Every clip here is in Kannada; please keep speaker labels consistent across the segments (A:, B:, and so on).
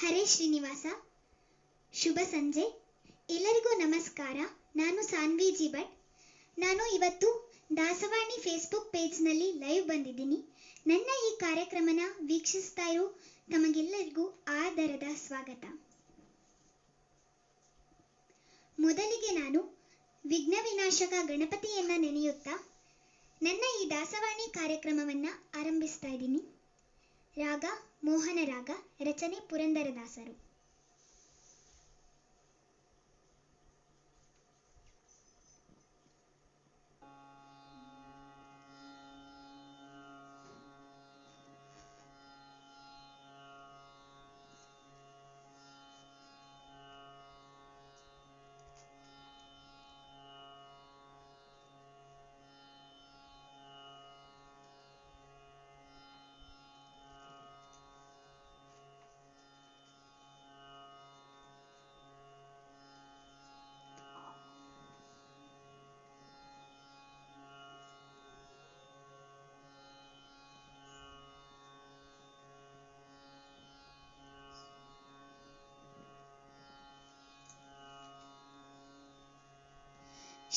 A: ಹರೇ ಶ್ರೀನಿವಾಸ. ಶುಭ ಸಂಜೆ. ಎಲ್ಲರಿಗೂ ನಮಸ್ಕಾರ. ನಾನು ಸಾನ್ವಿ ಜಿ ಭಟ್. ನಾನು ಇವತ್ತು ದಾಸವಾಣಿ ಫೇಸ್ಬುಕ್ ಪೇಜ್ನಲ್ಲಿ ಲೈವ್ ಬಂದಿದ್ದೀನಿ. ನನ್ನ ಈ ಕಾರ್ಯಕ್ರಮನ ವೀಕ್ಷಿಸ್ತಾ ಇರೋ ತಮಗೆಲ್ಲರಿಗೂ ಆದರದ ಸ್ವಾಗತ. ಮೊದಲಿಗೆ ನಾನು ವಿಘ್ನ ವಿನಾಶಕ ಗಣಪತಿಯನ್ನ ನೆನೆಯುತ್ತಾ ನನ್ನ ಈ ದಾಸವಾಣಿ ಕಾರ್ಯಕ್ರಮವನ್ನ ಆರಂಭಿಸ್ತಾ ಇದ್ದೀನಿ. ರಾಗ ಮೋಹನ ರಾಗ, ರಚನೆ ಪುರಂದರದಾಸರು.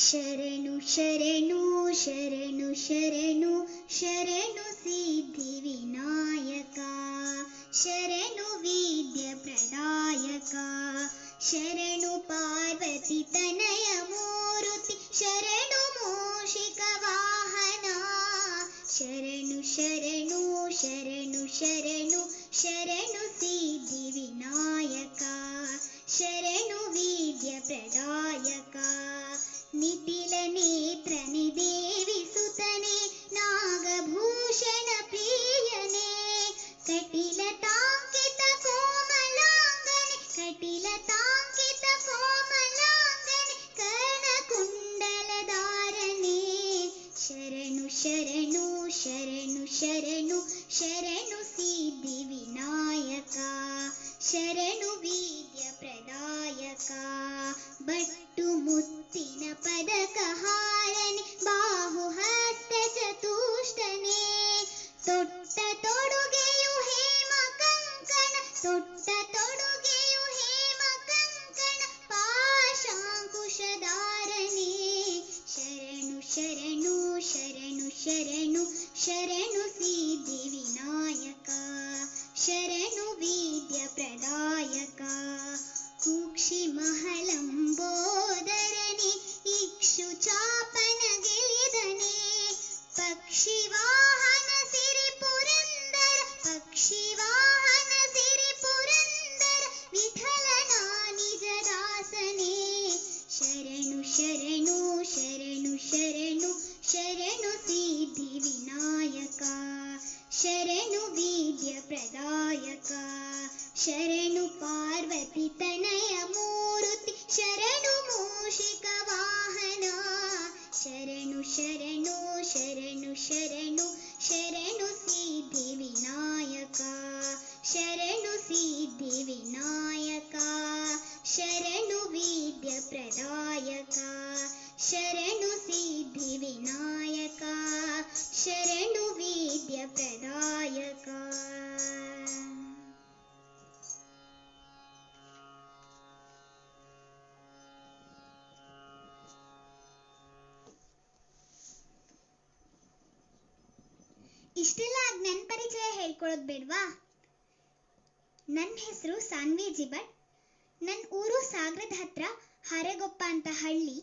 A: ಶರಣು ಶರಣು ಶರಣು ಶರಣು ಶರಣು ಸಿದ್ಧಿ ವಿನಾಯಕ, ಶರಣು ವಿದ್ಯ ಪ್ರದಾಯಕ, ಶರಣು ಪಾರ್ವತಿ ತನಯ ಮೂರುತಿ, ಶರಣು ಮೂಷಿಕ ವಾಹನ, ಶರಣು ಶರಣು ಶರಣು ಶರಣು ಶರಣು ಸಿದ್ಧಿ ವಿನಾಯಕ, ಶರಣು ವಿದ್ಯ ಪ್ರದಾಯಕ, ನಿಟಿಲ ನೇತ್ರನೆ ದೇವಿ ಸುತನೆ, ನಾಗಭೂಷಣ ಪ್ರಿಯನೆ, ಕಟಿಲ ತಾಂಕಿತ ಕೋಮಲಾಂಗನೆ, ಕಟಿಲ ತಾಂಕಿತ ಕೋಮಲಾಂಗನೆ, ಕರ್ಣಕುಂಡಲ ಧಾರನೆ, ಶರಣು ಶರಣು ಶರಣು ಶರಣು ಶರಣು ಸಿದ್ಧಿ ವಿನಾಯಕ, ಶರಣು ವಿದ್ಯ ಪ್ರದಾಯಕ, ಬಟ್ಟು ಮುತ್ತಿನ ಪದಕ ಹಾರನೆ, ಬಾಹು ಹಸ್ತ ಚತುಷ್ಟನೆ, ತೊಟ್ಟ ತೊಡುಗೆಯು ಹೇಮ ಕಂಕಣ, ತೊಟ್ಟ ತೊಡುಗೆಯು ಹೇಮ ಕಂಕಣ, ಪಾಶಾಂಕುಶಧಾರನೆ, ಶರಣು ಶರಣು ಶರಣು ಶರಣು ಶರಣು ಸಿದ್ಧಿ ವಿನಾಯಕ, ಶರಣು ವಿದ್ಯ ಪ್ರದಾಯಕ, ಕುಕ್ಷಿ ಮಹಲಂಬೋದರನೆ, ಇಕ್ಷು ಚಾಪನ ಗೆಲಿದನೆ, ಪಕ್ಷಿ ವಾಹನ ಸಿರಿ ಪುರಂದರ, ಪಕ್ಷಿ ವಾಹನ ಸಿರಿ ಪುರಂದರ, ವಿಠಲನ ನಿಜ ದಾಸನೆ, ಶರಣು ಶರಣು ಶರಣು ಶರಣು ಶರಣು ಸಿದ್ಧಿ ವಿನಾಯಕ, ಶರಣು ವಿದ್ಯ ಪ್ರದಾಯಕ, ಶರಣು ಪಾರ್ವತಿ ತನಯ ಮೂರುತಿ, ಶರಣು ಮೂಷಿಕ ವಾಹನ, ಶರಣು ಶರಣು ಶರಣು ಶರಣು ಶರಣು ಸಿದ್ಧಿ ವಿನಾಯಕ, ಶರಣು ಸಿದ್ಧಿ ವಿನಾಯಕ, ಶರಣು ವಿದ್ಯ ಪ್ರದಾಯಕ, ಶರಣು ಸಿದ್ಧಿ ವಿನಾಯಕ, ಶರಣು ವಿದ್ಯ ಪ್ರದಾಯಕ. ಇಷ್ಟೆಲ್ಲ ನನ್ನ ಪರಿಚಯ ಹೇಳ್ಕೊಳ್ಳೋದು ಬೇಡ್ವಾ? ನನ್ನ ಹೆಸರು ಸಾನ್ವಿ ಜಿ ಭಟ್. ನನ್ನ ಊರು ಸಾಗರದ ಹತ್ರ ಹರಗೊಪ್ಪ ಅಂತ ಹಳ್ಳಿ.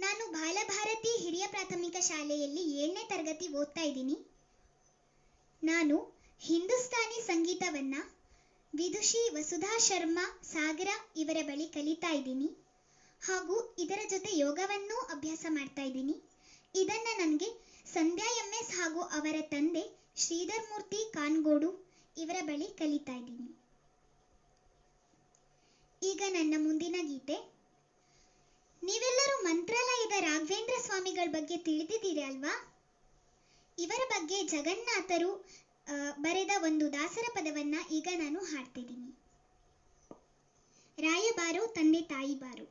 A: ನಾನು ಬಾಲಭಾರತಿ ಹಿರಿಯ ಪ್ರಾಥಮಿಕ ಶಾಲೆಯಲ್ಲಿ 7ನೇ ತರಗತಿ ಓದ್ತಾ ಇದ್ದೀನಿ. ನಾನು ಹಿಂದೂಸ್ತಾನಿ ಸಂಗೀತವನ್ನ ವಿದುಷಿ ವಸುಧಾ ಶರ್ಮಾ ಸಾಗರ ಇವರ ಬಳಿ ಕಲಿತಾ ಇದ್ದೀನಿ. ಹಾಗೂ ಇದರ ಜೊತೆ ಯೋಗವನ್ನೂ ಅಭ್ಯಾಸ ಮಾಡ್ತಾ ಇದ್ದೀನಿ. ಇದನ್ನ ನನಗೆ ಸಂಧ್ಯಾ MS ಹಾಗೂ ಅವರ ತಂದೆ ಶ್ರೀಧರ್ ಮೂರ್ತಿ ಕಾನ್ಗೋಡು ಇವರ ಬಳಿ ಕಲಿತಾ ಇದ್ದೀನಿ. ಈಗ ನನ್ನ ಮುಂದಿನ ಗೀತೆ. ನೀವೆಲ್ಲರೂ ಮಂತ್ರಾಲಯದ ರಾಘವೇಂದ್ರ ಸ್ವಾಮಿಗಳ ಬಗ್ಗೆ ತಿಳಿದಿದ್ದೀರಿ ಅಲ್ವಾ? ಇವರ ಬಗ್ಗೆ ಜಗನ್ನಾಥರು ಬರೆದ ಒಂದು ದಾಸರ ಪದವನ್ನ ಈಗ ನಾನು ಹಾಡ್ತಿದ್ದೀನಿ. ರಾಯಬಾರೋ ತಂದೆ ತಾಯಿ ಬಾರೋ.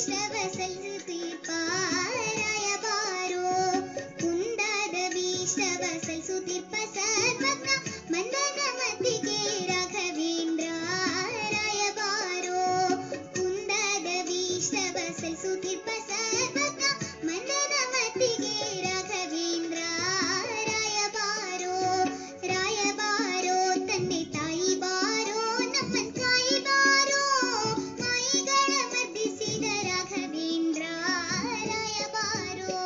A: ಭೀಷ್ಟವ ಸಲ್ಲಿಸುತ್ತೀರ್ಪ ರಾಯಬಾರೋ ಕುಂದದ ಭೀಷ್ಟವ ಸಲ್ಲಿಸುತ್ತೀರ್ಪ ಸರ್ವಜ್ಞ ಮಂದನ ಮತಿಗೆ ರಾಘವೇಂದ್ರ ರಾಯಬಾರೋ ಕುಂದದ ಭೀಷ್ಟವ ಸಲ್ಲಿಸುತ್ತೀರ್ಪ ಸರ್ವಜ್ಞ ಮಂದನ ಮತಿಗೆ ರಾಘವೇಂದ್ರ ರಾಯಬಾರೋ ರಾಯಬಾರೋ ತಂದೆ ತಾಯಿ ಬಾರೋ ನಮ್ಮನ್ ಕಾಯಿ ಬಾರೋ ಮಾಯಿಗಳ ಮರ್ದಿಸಿದ ರಾಘವೇಂದ್ರ ರಾಯಬಾರೋ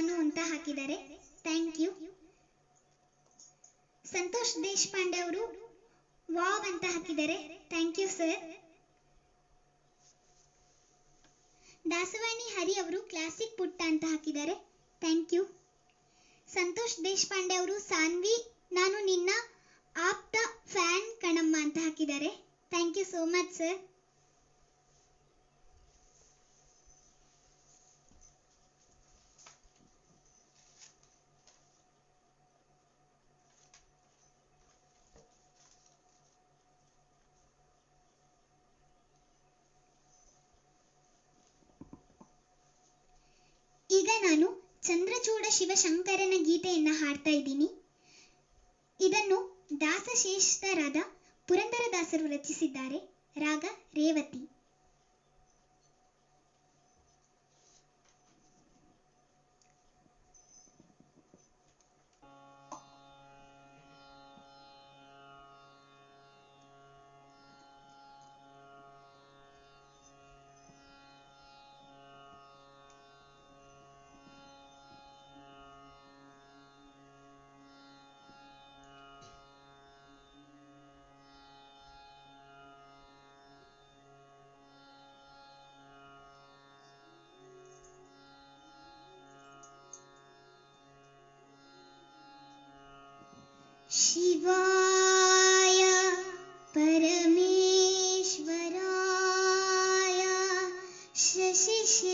A: ಸಾನು ಅಂತ ಹಾಕಿದ್ದಾರೆ, ಥ್ಯಾಂಕ್ ಯು. ಸಂತೋಷ್ ದೇಶಪಾಂಡೆ ಅವರು ವಾವ್ ಅಂತ ಹಾಕಿದ್ದಾರೆ, ಥ್ಯಾಂಕ್ ಯು ಸರ್. ದಾಸವಾಣಿ ಹರಿ ಅವರು ಕ್ಲಾಸಿಕ್ ಪುಟ್ಟ ಅಂತ ಹಾಕಿದ್ದಾರೆ, ಥ್ಯಾಂಕ್ ಯು. ಸಂತೋಷ್ ದೇಶಪಾಂಡೆ ಅವರು ಸಾನ್ವಿ ನಾನು ನಿನ್ನ ಆಪ್ತ ಫ್ಯಾನ್ ಕಣಮ್ಮ ಅಂತ ಹಾಕಿದ್ದಾರೆ, thank you so much sir. ಈಗ ನಾನು ಚಂದ್ರಚೂಡ ಶಿವಶಂಕರನ ಗೀತೆಯನ್ನ ಹಾಡ್ತಾ ಇದ್ದೀನಿ. ಇದನ್ನು ದಾಸಶ್ರೇಷ್ಠರಾದ ಪುರಂದರದಾಸರು ರಚಿಸಿದ್ದಾರೆ. ರಾಗ ರೇವತಿ. ಶಿವಾಯ ಪರಮೇಶ್ವರಾಯ ಶಶಿಶೇಖರಾಯ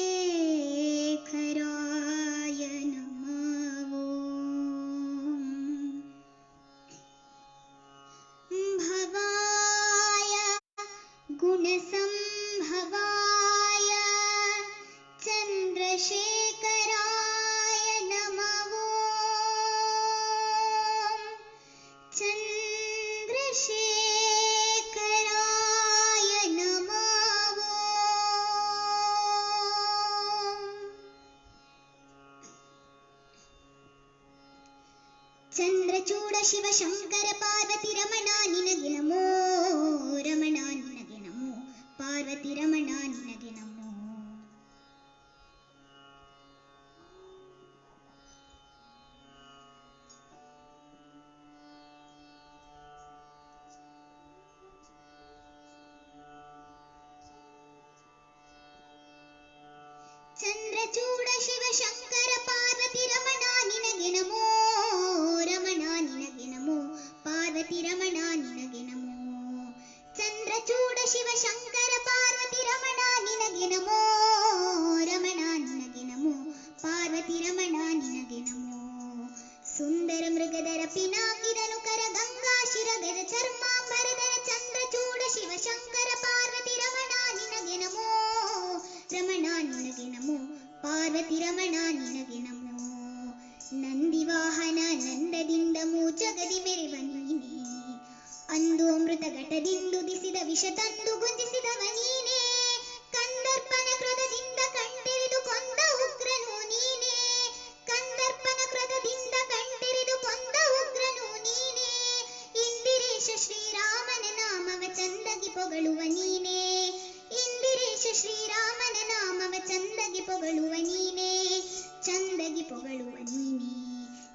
A: ನಮಃ. ಭವಾಯ ಗುಣಸಂಭವಾಯ ಚಂದ್ರಶೇಖರಾಯ ನಮಃ. ಚಂದ್ರಶೇಖರಾಯ ನಮಃ. ಚಂದ್ರಚೂಡ ಶಿವಶಂಕರ ಪಾರ್ವತಿ ರಮಣ ನಿನಗೆ ನಮೋ. ರಮಣ ನಿನಗೆ ನಮೋ. ಪಾರ್ವತಿ ರಮಣ ನಿನಗೆ ನಮೋ. ಚಂದ್ರಚೂಡ ಶಿವಶಂಕರ ಪಾರ್ವತಿ ರಮಣ ನಿನಗೆ ನಮೋ. ರಮಣ ನಿನಗೆ ನಮೋ. ಪಾರ್ವತಿ ರಮಣ ನಿನಗೆ ನಮೋ. ಚಂದ್ರಚೂಡ ಶಿವಶಂಕರ ಪಾರ್ವತಿ ರಮಣ ನಿನಗೆ ನಮೋ. ರಮಣ ನಿನಗೆ ನಮೋ. ಪಾರ್ವತಿ ರಮಣ ನಿನಗೆ ನಮೋ. ಸುಂದರ ಮೃಗದರ ಪಿನಾಕಿದನು ಕರ ಗಂಗಾ ಶಿರಗದ ಚರ್ಮಾಂಬರದರ ಚಂದ್ರಚೂಡ ಶಿವಶಂಕರ ಪಾರ್ವತಿ ರಮಣ ನಿನಗೆ ನಮೋ. ರಮಣ ನಿನಗೆ ನಮೋ. ಪಾರ್ವತಿ ರಮಣ ನಿನಗೆ ನಮೋ. ನಂದಿವಾಹನ ನಂದದಿಂದ ಮೂಚಗದಿ ಮೆರೆವ ನೀನೇ. ಅಂದು ಅಮೃತ ಘಟದಿಂದುದಿಸಿದ ವಿಷ ತಂದು ಗುಂಜಿಸಿದವ ನೀನೇ. ಕಂದರ್ಪನ ಕ್ರೋಧದಿಂದ ಕಣ್ತೆರೆದು ಕೊಂದ ಉಗ್ರನು ನೀನೇ. ಕಂದರ್ಪನ ಕ್ರೋಧದಿಂದ ಕಣ್ತೆರೆದು ಕೊಂದ ಉಗ್ರನು ನೀನೇ. ಇಂದಿರೇಶ ಶ್ರೀರಾಮನ ನಾಮವ ಚಂದಗಿ ಪೊಗಳುವ ನೀನೇ. ಇಂದಿರೇಶ ಶ್ರೀರಾಮನ ನಾಮವ ಚಂದಗಿ ಪೊಗಳುವ ನೀನೇ. ಚಂದಗಿ ಪೊಗಳುವ ನೀನೇ.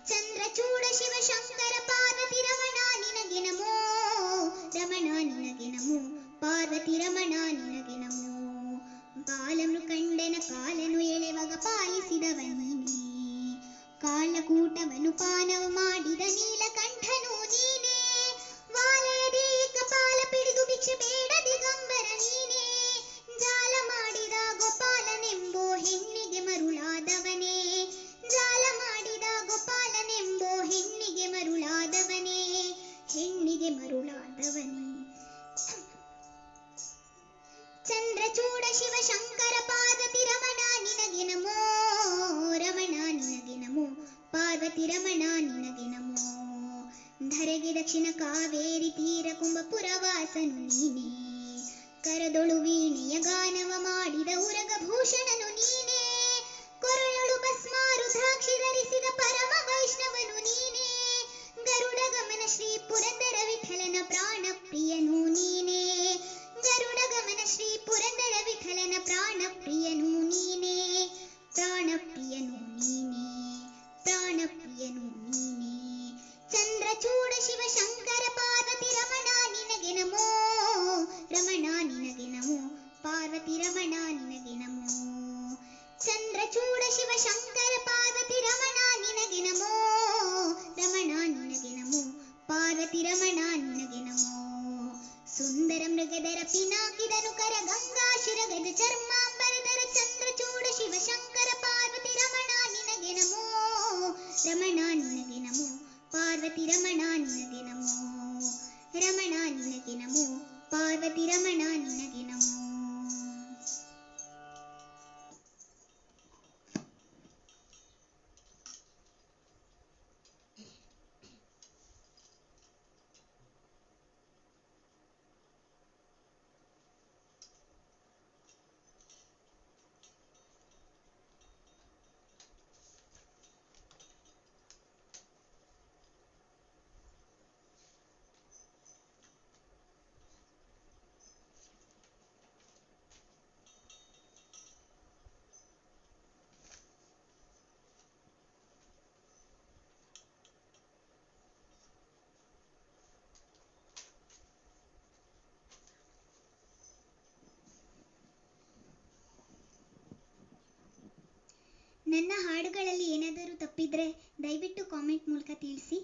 A: ಚಂದ್ರಚೂಡ ಶಿವಶಂಕರ ಪಾರ್ವತಿ ರಮಣ ನಿನಗೆ ನಮೋ. ರಮಣ ನಿನಗೆ ನಮೋ. ಪಾರ್ವತಿ ರಮಣ ನಿನಗೆ ನಮೋ. ಬಾಲಮೃಕಂಡನ ಕಾಲನು ಎಳೆವಾಗ ಪಾಲಿಸಿದವ ನೀನೇ. ಕಾಲಕೂಟವನು ಪಾನವ ಮಾಡಿದ ನೀಲಕಂಠನು ನೀನೇ. ವಾಲಯದಿ ಕಪಾಲ ಪಿಡಿದು ಭಿಕ್ಷೆ ಬೇಡ ದಿಗಂಬರ ನೀನೇ. ಜಾಲ ಮಾಡಿದ ಗೋಪಾಲನೆಂಬೋ ಹೆಣ್ಣಿಗೆ ಮರುಳಾದವನೇ. ಜಾಲ ಮಾಡಿದ ಗೋಪಾಲನೆಂಬೋ ಹೆಣ್ಣಿಗೆ ಮರುಳಾದವನೇ. ಹೆಣ್ಣಿಗೆ ಮರುಳಾದವನೇ. ಚಂದ್ರಚೂಡ ಶಿವಶಂಕರ ಪಾರ್ವತಿ ರಮಣ ನಿನಗೆ ನಮೋ. ರಮಣ ನಿನಗೆ ನಮೋ. ಪಾರ್ವತಿ ರಮಣ ನಿನಗೆ ನಮೋ. ಧರೆಗೆ ದಕ್ಷಿಣ ಕಾವೇರಿ ತೀರ ಕುಂಭಪುರವಾಸನು ನೀನೇ. ಕರದೊಳು ವೀಣೆಯ ಗಾನವ ಮಾಡಿದ ಉರಗಭೂಷಣನು ನೀನೇ. ಕೊರಳೊಳು ಭಸ್ಮಾರುದ್ರಾಕ್ಷಿ ಧರಿಸಿದ ಪರಮ ವೈಷ್ಣವನು ನೀನೇ. ಗರುಡ ಗಮನ ಶ್ರೀ ಪುರಂದರ ವಿಠಲನ ಪ್ರಾಣ ಪ್ರಿಯನು ನೀನೇ. ಗರುಡ ಗಮನ ಶ್ರೀ ಪುರಂದರ ವಿಠಲನ ಪ್ರಾಣ ಪ್ರಿಯನು ನೀನೇ. ಪ್ರಾಣ ಪ್ರಿಯ ಪ್ರಾಣಪ್ರಿಯನು ನೀನೇ, ಪ್ರಾಣಪ್ರಿಯನು ನೀನೇ. ಚಂದ್ರಚೂಡ ಶಿವ ಶಂಕರ ಪಾರ್ವತಿ ರಮಣ ನಿನಗೆ ನಮೋ, ರಮಣ ನಿನಗೆ ನಮೋ, ಪಾರ್ವತಿ ರಮಣ ನಿನಗೆ ನಮೋ. ಚಂದ್ರಚೂಡ ಶಿವ ಶಂಕರ ಪಾರ್ವತಿ ರಮಣ ನಿನಗೆ ನಮೋ, ರಮಣ ನಿನಗೆ ನಮೋ, ಪಾರ್ವತಿ ರಮಣ ನಿನಗೆ ನಮೋ. ಸುಂದರ ಮೃಗಧರ ಪಿನಾಕಿದನು ಕರ ಗಂಗಾ ಶಿರಗದ ಚರ್ಮಾಂಬರಧರ ಚಂದ್ರಚೂಡ ಶಿವ ಶಂಕರ ಪಾರ್ವತಿ ರಮಣ ನಿನಗೆ ನಮೋ, ರಮಣ ನಿನಗೆ ನಮೋ, ಪಾರ್ವತಿ ರಮಣ ನಿನಗೆ ನಮೋ, ರಮಣ ನಿನಗೆ ನಮೋ, ಪಾರ್ವತಿ ರಮಣ ನಿನಗೆ ನಮೋ. ನನ್ನ ಹಾಡುಗಳಲ್ಲಿ ಏನಾದರೂ ತಪ್ಪಿದ್ರೆ ದಯವಿಟ್ಟು ಕಾಮೆಂಟ್ ಮೂಲಕ ತಿಳಿಸಿ,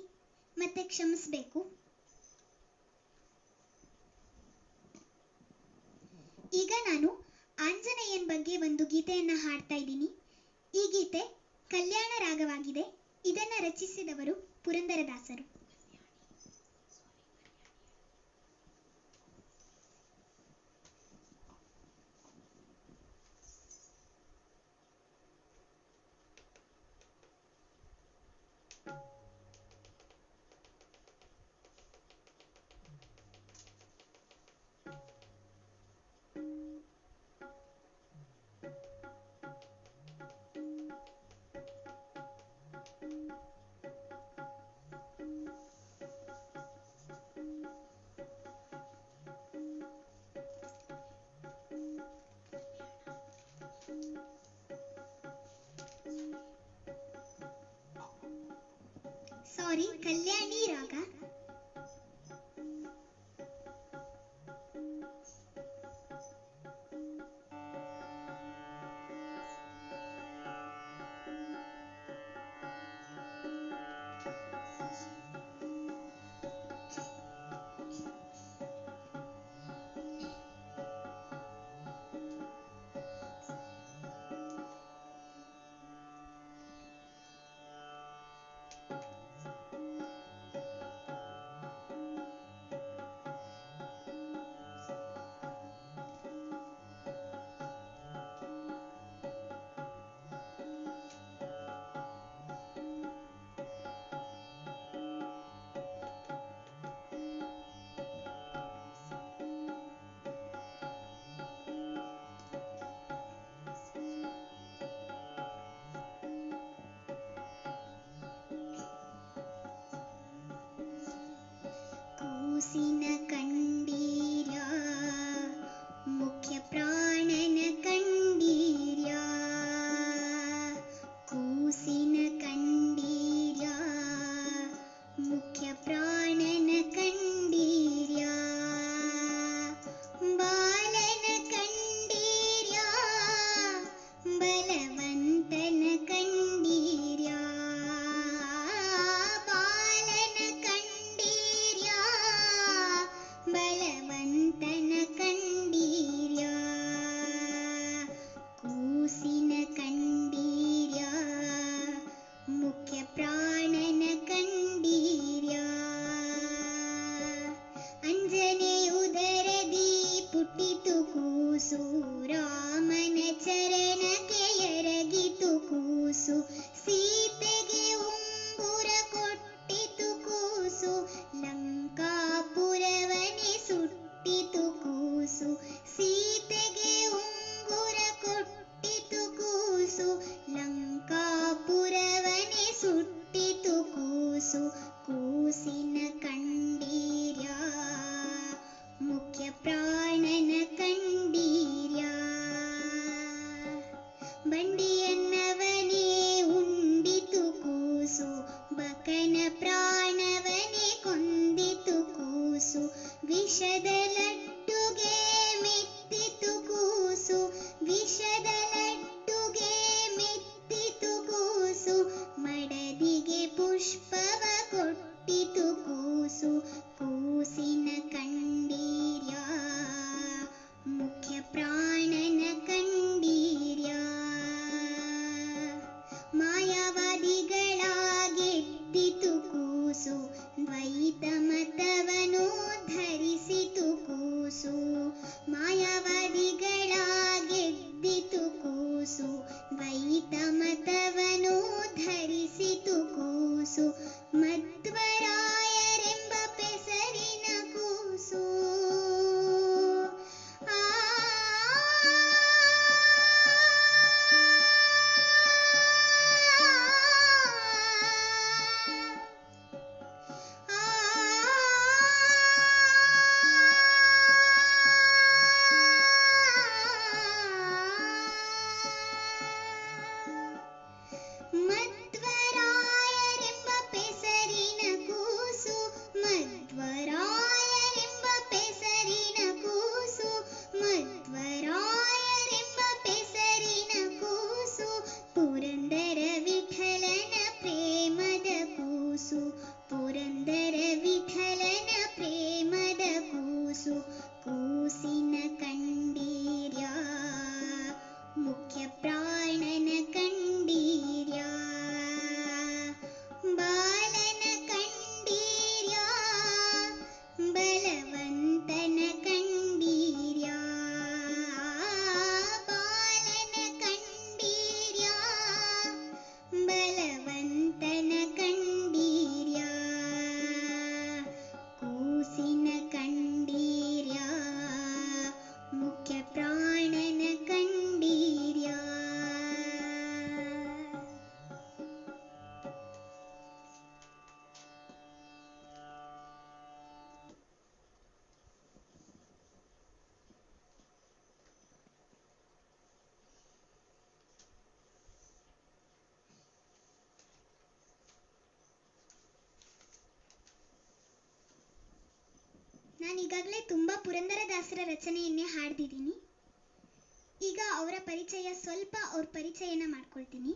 A: ಮತ್ತೆ ಕ್ಷಮಿಸಬೇಕು. ಈಗ ನಾನು ಆಂಜನೇಯನ್ ಬಗ್ಗೆ ಒಂದು ಗೀತೆಯನ್ನ ಹಾಡ್ತಾ ಇದ್ದೀನಿ. ಈ ಗೀತೆ ಕಲ್ಯಾಣ ರಾಗವಾಗಿದೆ. ಇದನ್ನ ರಚಿಸಿದವರು ಪುರಂದರದಾಸರು. ಸಾರಿ, ಕಲ್ಯಾಣಿ ರಾಗ. ಕೂಸಿನ ಕಂಡೀರ್ಯ, ಮುಖ್ಯ ಪ್ರಾಣನ ಕಂಡೀರ್ಯ. ಕೂಸಿನ ಕಂಡೀರ್ಯ, ಮುಖ್ಯ ಪ್ರಾಣನ ಕಂಡೀರ್ಯ. ಬಾಲನ ಕಂಡೀರ್ಯ, ಬಲವಂತನ ಕಂಡೀರ್ಯ. ಬಾಲನ ಕಂಡೀರ್ಯ, ಕೂಸು ಮಡದಿಗೆ ಪುಷ್ಪವ ಕೊಟ್ಟಿತು ಕೂಸು ಕೂಸಿನ ಕಂಡೀರ್ಯಾ ಮುಖ್ಯ ಪ್ರಾಣನ ಕಂಡೀರ್ಯಾ ಮಾಯಾವಾದಿಗಳಾಗೆದ್ದಿತು ಕೂಸು ದ್ವೈತ ಮತವನು ಧರಿಸಿತು ಕೂಸು ಮಾಯಾವಾದಿಗಳಾಗೆದ್ದಿತು ಕೂಸು ದ್ವೈತ ಮತವನು ಧರಿಸಿತು ಕೂಸು ಮಧ್ವರಾಯರೆಂಬ ಪೆಸರಿನ ಕೂಸು ಆ ಮಧ್ವರಾಯರೆಂಬ ಪೆಸರಿನ ಕೂಸು ಮಧ್ವರಾಯರೆಂಬ ಪೆಸರಿನ ಕೂಸು ಮಧ್ವರಾಯರೆಂಬ ಪೆಸರಿನ ಕೂಸು ಪುರಂದರ ವಿಠಲನ ಪ್ರೇಮದ ಕೂಸು ಪುರಂದರ ವಿಠಲನ ಪ್ರೇಮದ ಕೂಸು ಕೂಸಿನ ಕಂಡೀರ್ಯಾ ಮುಖ್ಯ ಪ್ರಾಣನ ಕಂಡೀರ್ಯಾ ಬಾಲನ ಕಂಡೀರ್ಯಾ ಬಲವಂತನ ಕಂಡೀರ್ಯಾ ಬಾಲನ ಕಂಡೀರ್ಯಾ ಬಲವಂತನ ಕಂಡೀರ್ಯಾ ಕೂಸಿನ ಕಂಡೀರ್ಯಾ ಮುಖ್ಯ ಪ್ರಾಣನ ಕಂಡೀರ್ಯಾ ನಾನು ಈಗಾಗಲೇ ತುಂಬ ಪುರಂದರದಾಸರ ರಚನೆಯನ್ನೇ ಹಾಡ್ದಿದ್ದೀನಿ. ಈಗ ಅವರ ಸ್ವಲ್ಪ ಅವ್ರ ಪರಿಚಯನ ಮಾಡ್ಕೊಳ್ತೀನಿ.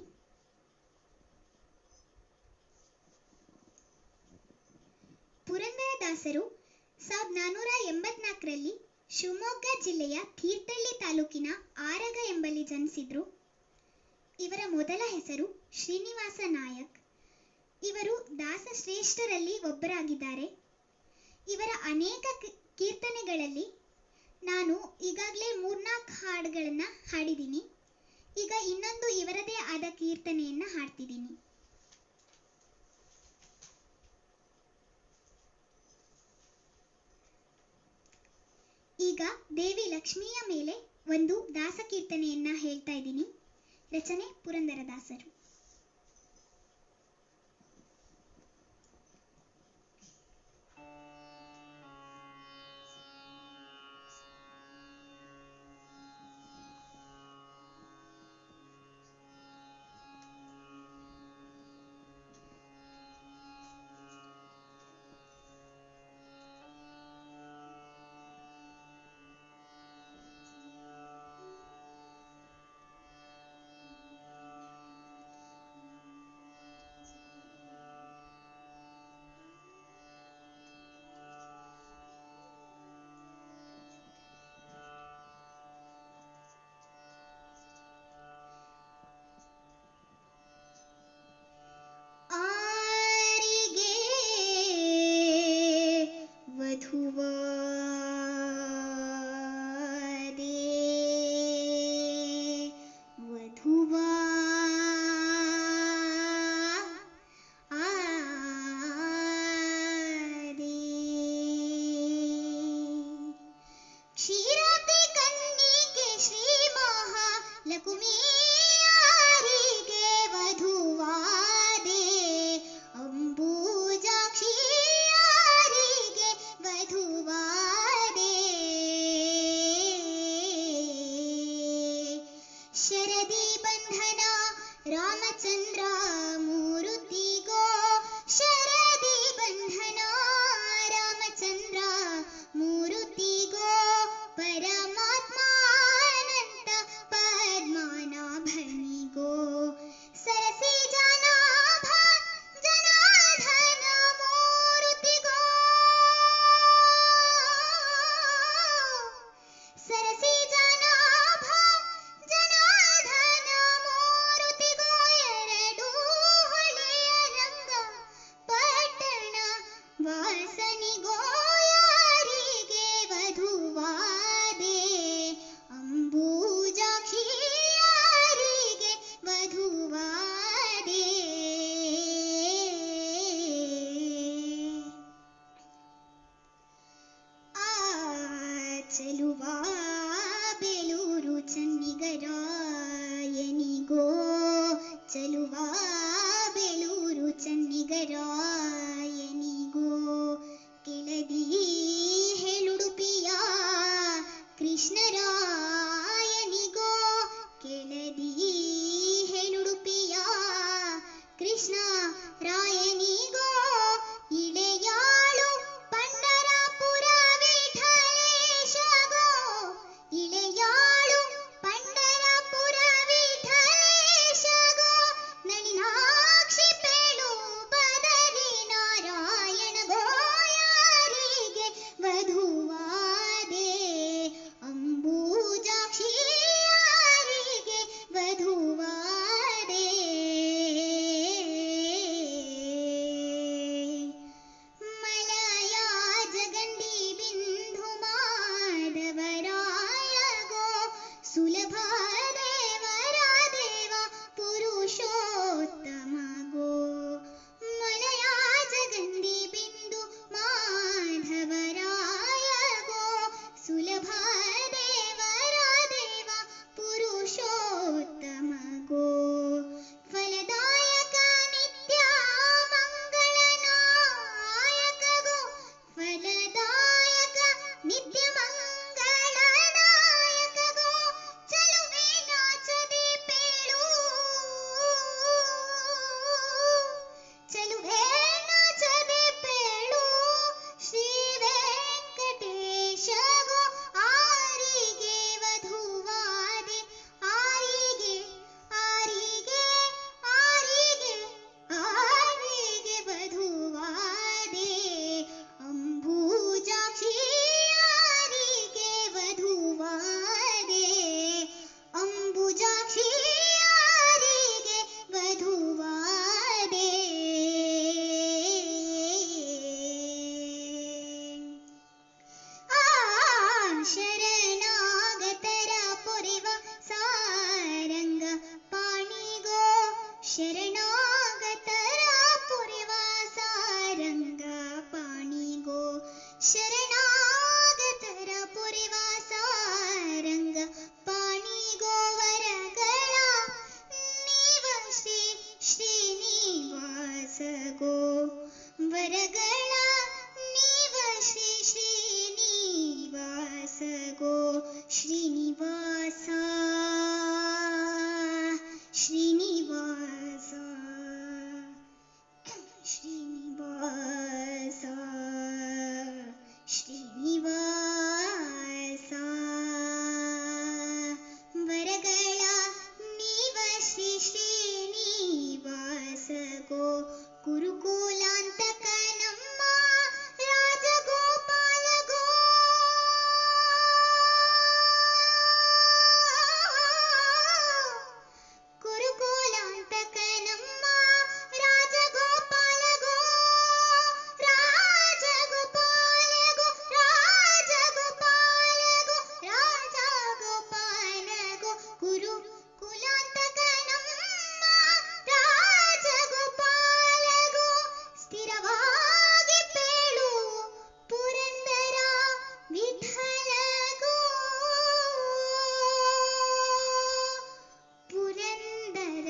A: ಪುರಂದರದಾಸರು 1484ರಲ್ಲಿ ಶಿವಮೊಗ್ಗ ಜಿಲ್ಲೆಯ ತೀರ್ಥಹಳ್ಳಿ ತಾಲೂಕಿನ ಆರಗ ಎಂಬಲ್ಲಿ ಜನಿಸಿದ್ರು. ಇವರ ಮೊದಲ ಹೆಸರು ಶ್ರೀನಿವಾಸ ನಾಯಕ್. ಇವರು ದಾಸಶ್ರೇಷ್ಠರಲ್ಲಿ ಒಬ್ಬರಾಗಿದ್ದಾರೆ. ಇವರ ಅನೇಕ ಕೀರ್ತನೆಗಳಲ್ಲಿ ನಾನು ಈಗಾಗಲೇ 3-4 ಹಾಡುಗಳನ್ನು ಹಾಡಿದ್ದೀನಿ. ಈಗ ಇನ್ನೊಂದು ಇವರದೇ ಆದ ಕೀರ್ತನೆಯನ್ನು ಹಾಡ್ತಿದ್ದೀನಿ. ಈಗ ದೇವಿ ಲಕ್ಷ್ಮಿಯ ಮೇಲೆ ಒಂದು ದಾಸ ಕೀರ್ತನೆಯನ್ನ ಹೇಳ್ತಾ ಇದ್ದೀನಿ. ರಚನೆ ಪುರಂದರದಾಸರು. ಕೃಷ್ಣ ರಾಯನಿಗೋ ಇಳೆಯಾಳು ಪಂಡರಪುರ ವಿಠಲೇಶಗೋ ಇಳೆಯಾಳು ಪಂಡರಪುರ ವಿಠಲೇಶಗೋ ನಳಿನಾಕ್ಷಿ ಪೇಳು ಬದರಿ ನಾರಾಯಣಗೋ ಯಾರಿಗೆ ವಧುವಾದೆ ಅಂಬುಜಾಕ್ಷಿ ಯಾರಿಗೆ ವಧುವಾದೆ ಮಲಯ ಜಗಂಡಿ ಬಿಂದು ಮಾಧವರಾಯಗೋ ಸುಲಭ ದೇವರ ದೇವ ಪುರುಷೋತ್ತಮಗೋ ಮಲಯ ಜಗಂಡಿ ಬಿಂದು ಮಾಧವರಾಯಗೋ ಸುಲಭ ದೇವರ ದೇವ ಪುರುಷೋತ್ತಮಗೋ ಫಲದಾಯಕ ನಿತ್ಯ ಮಂಗಳನಾಯಕಗೋ ಫಲದಾಯಕ ನಿತ್ಯ ಮಂಗಳನಾಯಕಗೋ ಚಲುವೆ ನಾಚದೆ ಪೇಳು ಚಲುವೆ ನಾಚದೆ ಪೇಳು ಶ್ರೀ ವೆಂಕಟೇಶಗೋ ಆರಿಗೆ ವಧುವಾದೆ ಆರಿಗೆ ಆರಿಗೆ ಆರಿಗೆ ಆರಿಗೆ ವಧುವಾದೆ ಅಂಬುಜಾಕ್ಷಿ ಯಾರಿಗೆ ವಧುವಾದೆ ಅಂಬುಜಾಕ್ಷಿ ಯಾರಿಗೆ ವಧುವಾದೆ ಶರಣಾಗತರ ಪೊರೆವ ಸಾರಂಗ ಪಾಣಿಗೋ ಶರಣಾಗತರ ಪೊರೆವ ಸಾರಂಗ ಪಾಣಿಗೋ ಶರಣಾಗತರ ಪೊರೆವ ಸಾರಂಗ ಪಾಣಿಗೋ ವರಗಳ ನೀವ ಶ್ರೀ ಶ್ರೀನಿವಾಸಗೋ ವರಗಳ ನೀವ ಶ್ರೀ ಶ್ರೀನಿವಾಸಗೋ ಶ್ರೀನಿವಾಸ ಶ್ರೀನಿವಾಸ ಶ್ರೀನಿವಾಸ ಶ್ರೀನಿವಾಸ ವರಗಳ ನೀವ ಶ್ರೀ ಶ್ರೀನಿವಾಸಗೋ ಕುರುಕುಲಾಂತಕ ನಮ್ಮ ರಾಜಗೋಪಾಲಗೋ ಕುರುಕುಲಾಂತಕ ನಮ್ಮ ರಾಜಗೋಪಾಲಗೋ ರಾಜಗೋಪಾಲಗೋ ರಾಜಗೋಪಾಲಗೋ ರಾಜಗೋಪಾಲಗೋ ಕುರುಕುಲಾಂತಕ ನಮ್ಮ ರಾಜಗೋಪಾಲಗೋ ಸ್ಥಿರವಾಗಿ ಪೇಳು ಪುರಂದರ ವಿಠಲಗೋ ಪುರಂದರ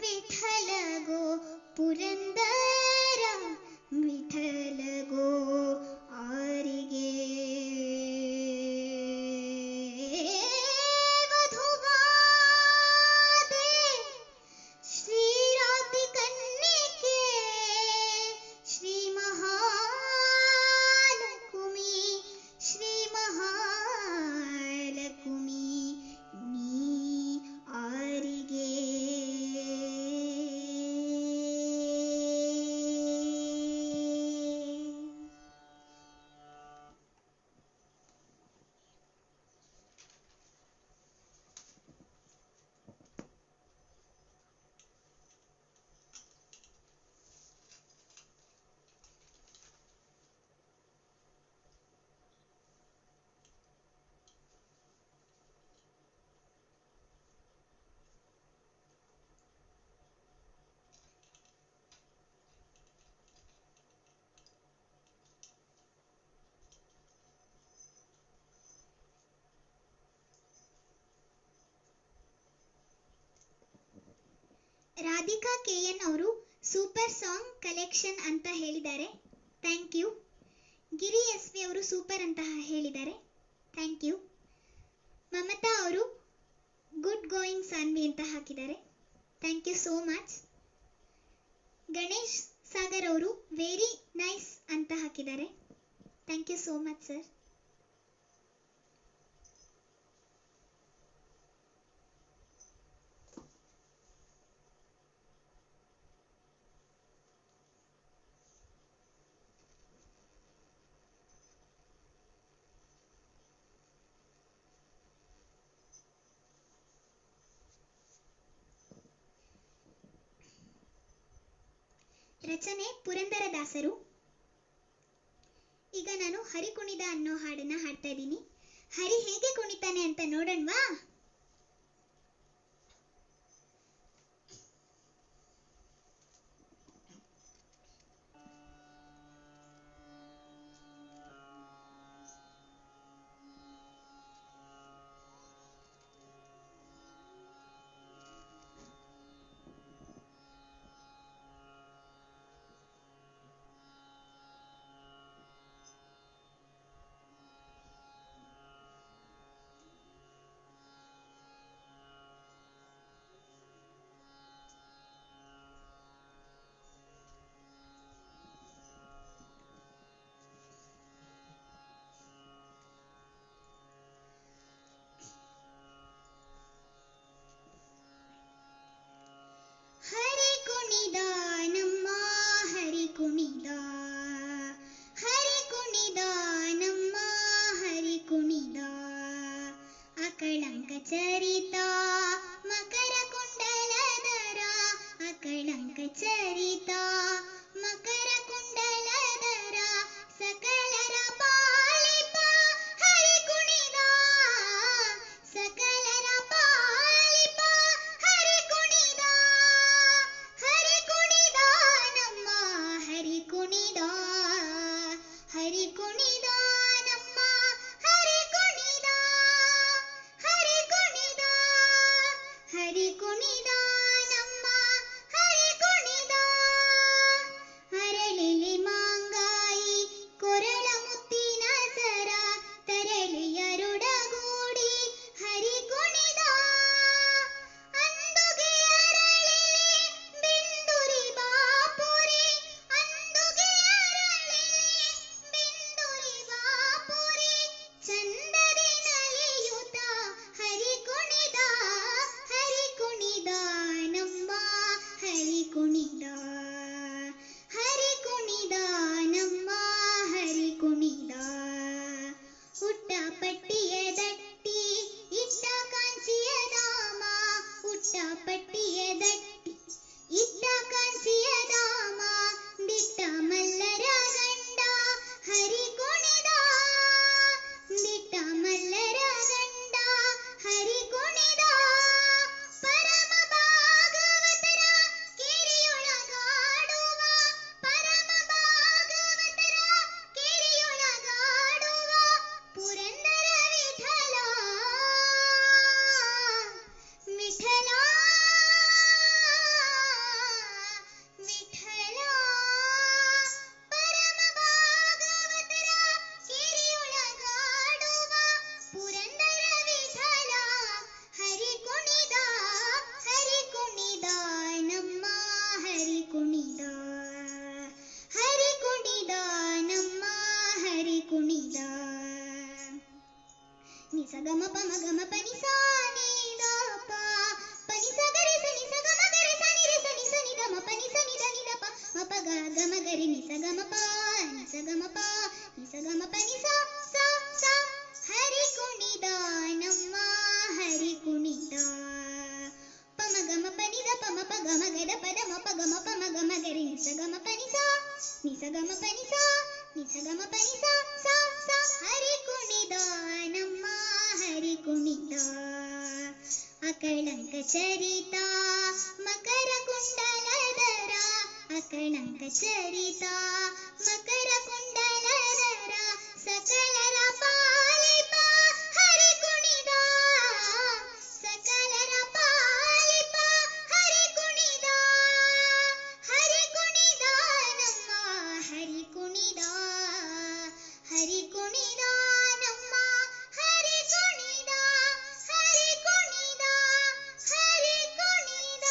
A: ವಿಠಲಗೋ ಪುರಂದರ ವಿಠಲಗೋ ಆರಿಗೆ ವಧುವಾದೆ ಶ್ರೀರಾತಿ ಕನ್ನಿಕೆ ಶ್ರೀ ಮಹಾಲಕ್ಷ್ಮಿ ಶ್ರೀ ಮಹಾಲಕ್ಷ್ಮಿ ನೀ ಆರಿಗೆ ರಾಧಿಕಾ ಕೆಎನ್ ಅವರು ಸೂಪರ್ ಸಾಂಗ್ ಕಲೆಕ್ಷನ್ ಅಂತ ಹೇಳಿದ್ದಾರೆ, thank you. Giri S V ಅವರು ಸೂಪರ್ ಅಂತ ಹೇಳಿದ್ದಾರೆ, ಥ್ಯಾಂಕ್ ಯು. ಮಮತಾ ಅವರು ಗುಡ್ ಗೋಯಿಂಗ್ ಸಾನ್ವಿ ಅಂತ ಹಾಕಿದ್ದಾರೆ, thank you so much. Ganesh Sagar ಅವರು ವೆರಿ ನೈಸ್ ಅಂತ ಹಾಕಿದ್ದಾರೆ. Thank you so much sir. ರಚನೆ ಪುರಂದರದಾಸರು. ಈಗ ನಾನು ಹರಿ ಕುಣಿದ ಅನ್ನೋ ಹಾಡನ್ನ ಹಾಡ್ತಾ ಇದ್ದೀನಿ. ಹರಿ ಹೇಗೆ ಕುಣಿತಾನೆ ಅಂತ ನೋಡೋಣವಾ? ಹರಿ ಕುಣಿದ ನಮ್ಮ ಹರಿ ಕುಣಿದ, ಹರಿ ಕುಣಿದ ನಮ್ಮ ಹರಿ ಕುಣಿದ, ಅಕಳಂಕ ಚರಿತ ಮಕರ ಕುಂಡಲಧರ, ಅಕಳಂಕ ಚರಿತ ಮಕರ ಕುಂಡಲಧರ, ಸಕಲರ ಪಾಲಿಪ ಹರಿ ಕುಣಿದ, ಸಕಲರ ಪಾಲಿಪ ಹರಿ ಕುಣಿದ, ಹರಿ ಕುಣಿದ ನಮ್ಮ ಹರಿ ಕುಣಿದ, ಹರಿ ಕುಣಿದ ನಮ್ಮ ಹರಿ ಕುಣಿದ, ಹರಿ ಕುಣಿದ, ಹರಿ ಕುಣಿದ ನಮ್ಮ ಹರಿ ಕುಣಿದ, ಅರಳಿಲಿ ಮಾಂಗಾಯಿ ಕೊರಳ ಮುತ್ತಿನ ಸರ, ತರಳಿಯರುಡಗೂಡಿ ಹರಿ ಕುಣಿದ, ಅಂದುಗೆ ಅರಳಿಲಿ ಬಿಂದುರಿ ಬಾಪುರಿ, ಅಂದುಗೆ ಅರಳಿಲಿ ಬಿಂದುರಿ ಬಾಪುರಿ, ಚಂದದಿ ನಲಿಯುತ ಹರಿ ಕುಣಿದ, ಹರಿ ಕುಣಿದ ನಮ್ಮ ಹರಿ ಕುಣಿದ, ಹರಿ ಕುಣಿದ ನಮ್ಮ ಹರಿ ಕುಣಿದ, ಉಟ್ಟ ಪಟ್ಟಿಯ ದಟ್ಟಿ ಇಟ್ಟ ಕಾಂಚಿಯ ಧಾಮ, ಉಟ್ಟ ಪಟ್ಟಿಯ ದಟ್ಟಿ ಇಟ್ಟ ಕಾಂಚಿಯ ಧಾಮ, ದಿಟ್ಟ ಮಲ್ಲರ ಗಂಡ ಹರಿ ಕುಣಿದ, ದಿಟ್ಟ ಮಲ್ಲರ ಗಂಡ ಹರಿ ಕುಣಿದ, ಪರಮ ಭಾಗವತರ ಕಿರಿಯೊಳಗಾಡುವ, ಪರಮ ಭಾಗವತರ ಕಿರಿಯೊಳಗಾಡುವ ಪುರಂದರ ವಿಠಲ, ವಿಠಲ, ವಿಠಲ, ಪರಮ ಭಾಗವತರ ಕಿರಿಯೊಳಗಾಡುವ ಪುರಂದರ ವಿಠಲ, ಹರಿ ಕುಣಿದ, ಹರಿ ಕುಣಿದ ನಮ್ಮ ಹರಿ ಕುಣಿದ, ಹರಿ ಕುಣಿದ ನಮ್ಮ ಹರಿ ಕುಣಿದ, ನಿಸಗಮ ಪಮ ಗಮ ಪನಿ ಸಾ ನೀ ದ ಪ, ಪನಿ ಸ ಗರಿ ಸ ನಿ ಸ ಗಮ ಗರಿ ಸ ನಿ ರಿ ಸ ನಿ ಸ ನಿ ದ ಮ ಪನಿ ಸ ನಿ ದ ನಿ ದ ಪ, ಮ ಪ ಗ ಗಮ ಗರಿ ನಿ ಸ ಗಮ ಪ, ನಿ ಸ ಗಮ ಪ, ನಿ ಸ ಗಮ ಪನಿ ಸ ಸ ಸ, ಹರಿ ಕುಣಿದ ನಮ್ಮ ಹರಿ ಕುಣಿದ, ಪಮ ಗಮ ಪನಿ ದ ಪಮ ಪ ಗಮ ಗದ ಪದ ಮ ಪ ಗಮ ಪಮ ಗಮ ಗರಿ ನಿ ಸ ಗಮ ಪನಿ ಸ, ನಿ ಸ ಗಮ ಪನಿ ಸ, ನಿ ಸ ಗಮ ಪನಿ ಸ ಸ ಸ, ಹರಿ ಕುಣಿದ ನಮ್ಮ ಹರಿ ಕುಣಿದ, ಅಕಳಂಕ ಚರಿತ ಮಕರ ಕುಂಡಲಧರ, ಅಕಳಂಕ ಚರಿತ ಮಕರ ಕುಂಡಲಧರ, ಸಕಲರ ಪಾಲಿಪ ಹರಿ ಕುಣಿದ, ಸಕಲರ ಪಾಲಿಪ ಹರಿ ಕುಣಿದ, ಹರಿ ಕುಣಿದ ನಮ್ಮ ಹರಿ ಕುಣಿದ, ಹರಿ ಕುಣಿದ ನಮ್ಮ ಹರಿ ಕುಣಿದ, ಹರಿ ಕುಣಿದ, ಹರಿ ಕುಣಿದ.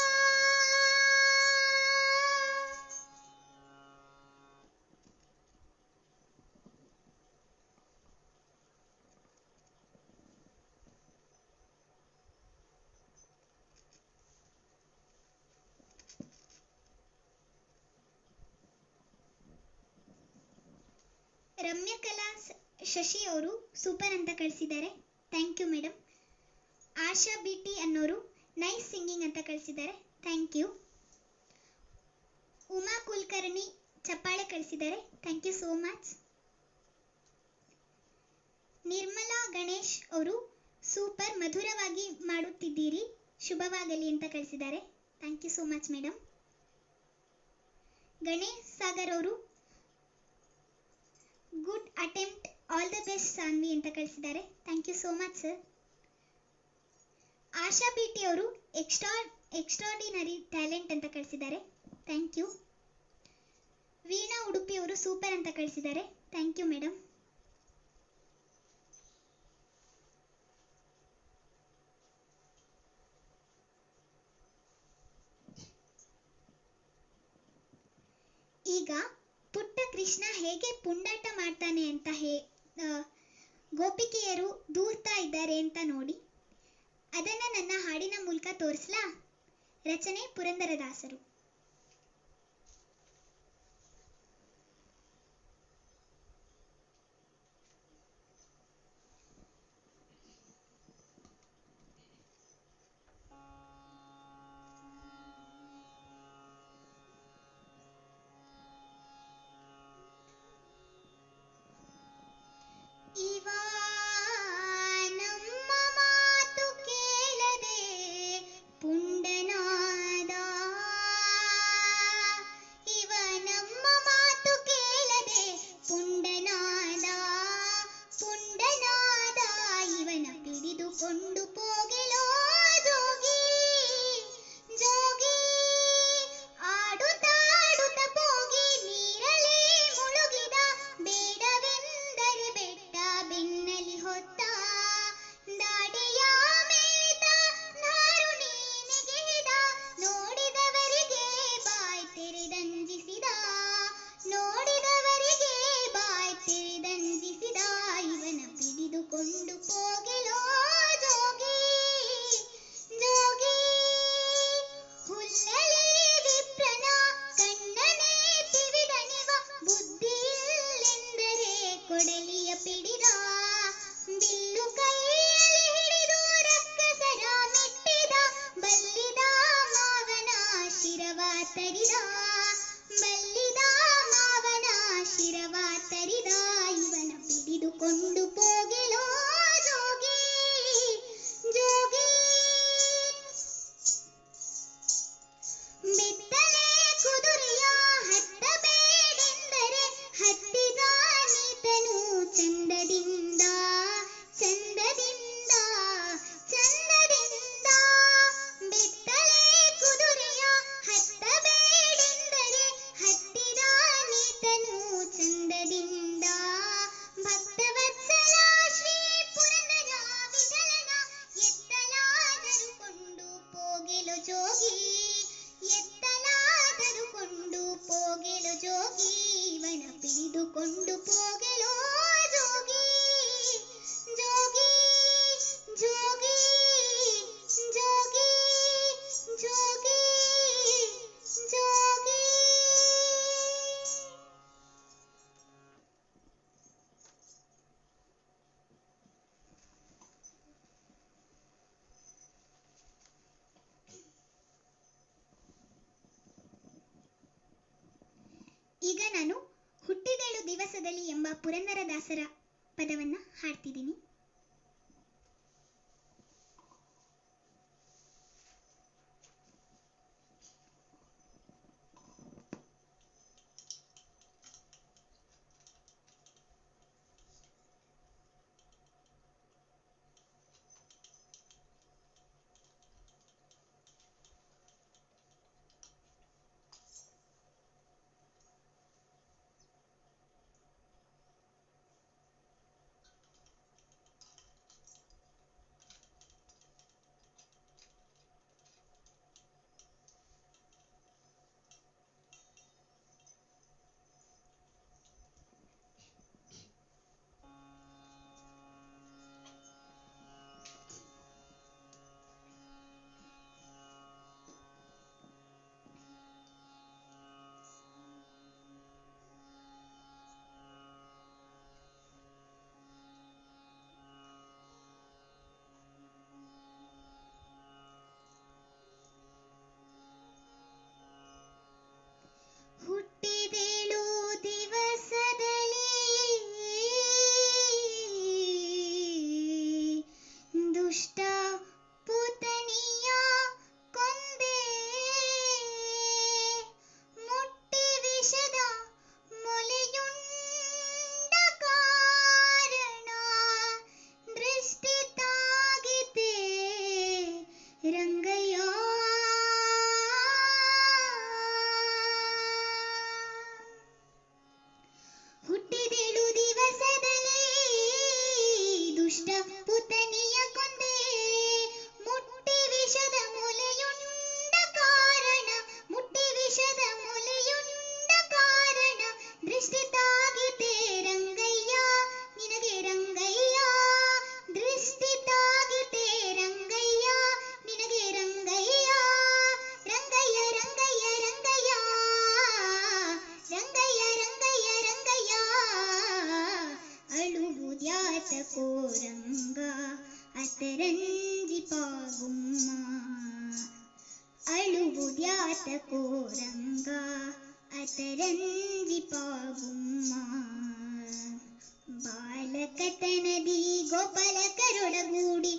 A: ರಮ್ಯಕಲಾ ಶಶಿ ಅವರು ಸೂಪರ್ ಅಂತ ಕಳಿಸಿದ್ದಾರೆ, thank you madam. Asha BT ಅನ್ನೋರು ನೈಸ್ ಸಿಂಗಿಂಗ್ ಅಂತ ಕಳಿಸಿದ್ದಾರೆ, ಥ್ಯಾಂಕ್ ಯು. ಉಮಾ ಕುಲಕರ್ಣಿ ಚಪ್ಪಾಳೆ ಕಳಿಸಿದ್ದಾರೆ, thank you so much. Nirmala Ganesh ಅವರು ಸೂಪರ್, ಮಧುರವಾಗಿ ಮಾಡುತ್ತಿದ್ದೀರಿ, ಶುಭವಾಗಲಿ ಅಂತ ಕಳಿಸಿದ್ದಾರೆ, thank you so much madam. Ganesh Sagar ಅವರು good attempt, all the best Saanvi ಅಂತ ಕಳಿಸಿದ್ದಾರೆ, thank you so much sir. Asha BT ಅವರು ಎಕ್ಸ್ಟ್ರಾರ್ಡಿನರಿ ಟ್ಯಾಲೆಂಟ್ ಅಂತ ಕಳಿಸಿದ್ದಾರೆ, ಥ್ಯಾಂಕ್ ಯು. ವೀಣಾ ಉಡುಪಿ ಅವರು ಸೂಪರ್ ಅಂತ ಕಳಿಸಿದ್ದಾರೆ, ಥ್ಯಾಂಕ್ ಯು ಮೇಡಮ್. ಈಗ ಪುಟ್ಟ ಕೃಷ್ಣ ಹೇಗೆ ಪುಂಡಾಟ ಮಾಡ್ತಾನೆ ಅಂತ ಗೋಪಿಕೆಯರು ದೂರ್ತಾ ಇದ್ದಾರೆ ಅಂತ ನೋಡಿ, ಅದನ್ನ ನನ್ನ ಹಾಡಿನ ಮೂಲಕ ತೋರಿಸ್ಲಾ? ರಚನೆ ಪುರಂದರದಾಸರು. ಇವ ನಮ್ಮ ಮಾತು ಕೇಳದೆ ಪುಂಡನಾದ, ಇವ ನಮ್ಮ ಮಾತು ಕೇಳದೆ ಪುಂಡನಾದ, ಪುಂಡನಾದ ಇವನ ಪಿಡಿದುಕೊಂಡು ಪೋಗೆಲೋ ಜೋಗಿ, ಜೋಗಿ ಆಡುತ್ತಾಡುತ್ತ ಪೋಗಿ ನೀರಲಿ ಮುಳುಗಿದ, ಬೇಡವೆಂದರೆ ಬೆಟ್ಟ ಬೆನ್ನಲಿ ಹೊತ್ತ, ದಾಡಿಯ ಮೇಲಿತ ದಾರುಣೀನಿಗೆಹಿದ, ನೋಡಿದವರಿಗೆ ಬಾಯ್ ತೆರೆದಂಜಿಸಿದ, ನೋಡಿದವರಿಗೆ ಬಾಯ್ ತೆರೆದಂಜಿಸಿದ, ಇವನ ಪಿಡಿದುಕೊಂಡು ಪೋಗೆಲೋ ಜೋಗಿ, ಜೋಗಿ ಹುಲ್ಲಲಿ ವಿಪ್ರನ ಕಣ್ಣನೆ ತಿವಿದನಿವ, ಬುದ್ಧಿಯಿಲ್ಲೆಂದರೆ ಕೊಡಲಿಯ ಪಿಡಿದ, ಬಿಲ್ಲು ಕೈಯಲ್ಲಿ ಹಿಡಿದು ರಕ್ಕಸರ ಮೆಟ್ಟಿದ, ಬಲ್ಲಿದ ಮಾವನ ಶಿರವ ತರಿದ, ಬಲ್ಲಿದ ಮಾವನ ಶಿರವ ತರಿದ, ಇವನ ಪಿಡಿದುಕೊಂಡು ಪೋಗೆಲೋ ಜೋಗಿ, ಜೋಗಿ ಬೆತ್ತಲೆ ಕುದುರೆಯ ಹತ್ತಬೇಡೆಂದರೆ ಹತ್ತಿದ ನೀತನು ಚಂದದಿಂದ, ಚಂದದಿಂದ, ಚಂದದಿಂದ, ಬೆತ್ತಲೆ ಕುದುರೆಯ ಹತ್ತಬೇಡೆಂದರೆ ಹತ್ತಿದ ನೀತನು ಚಂದದಿಂದ, ಭಕ್ತವತ್ಸಲ ಶ್ರೀ ಪುರಂದರ ವಿಠಲನ ಎತ್ತಲಾದರೂ ಕೊಂಡು ಪೋಗೆಲು ಜೋಗಿ, ಎತ್ತಲಾದರೂ ಕೊಂಡು ಪೋಗೆಲು ಜೋಗಿ, ಇವನ ಪಿಡಿದುಕೊಂಡು ಪೋಗೆಲೋ ಜೋಗಿ, ಜೋಗಿ, ಜೋಗಿ, ಜೋಗಿ, ಜೋಗಿ, ಜೋಗಿ. ಈಗ ನಾನು ಹುಟ್ಟಿದೇಳು ದಿವಸದಲ್ಲಿ ಎಂಬ ಪುರಂದರದಾಸರ ಪದವನ್ನ ಹಾಡ್ತಿದ್ದೀನಿ. ದುಷ್ಟ ಪುತನಿಯ ಕೊಂದೆ ಮುಟ್ಟಿ ವಿಷದ ಮೊಲೆಯುಂಡ ಕಾರಣ ಮುಟ್ಟಿ ವಿಷದ ಮೊಲೆಯುಂಡ ಕಾರಣ ದೃಷ್ಟಿ ತಾಗಿತೆ ರಂಗಯ್ಯ ನಿನಗೆ ರಂಗಯ್ಯ ದೃಷ್ಟಿ ತಾಗಿತೆ ರಂಗಯ್ಯ ನಿನಗೆ ರಂಗಯ್ಯ ರಂಗಯ್ಯ ರಂಗಯ್ಯ ರಂಗಯ್ಯ ರಂಗಯ್ಯ ರಂಗಯ್ಯ ರಂಗಯ್ಯ ಅಳುವುದ್ಯಾತಕೋ ರಂಗ ಅತರಂಜಿ ಪಾಗುಮ್ಮ ಅಳುವುದ್ಯಾತಕೋ ರಂಗ ಅತರಂಜಿ ಪಾಗುಮ್ಮ ಬಾಲಕತನದಿ ಗೋಪಾಲಕರೊಡಗೂಡಿ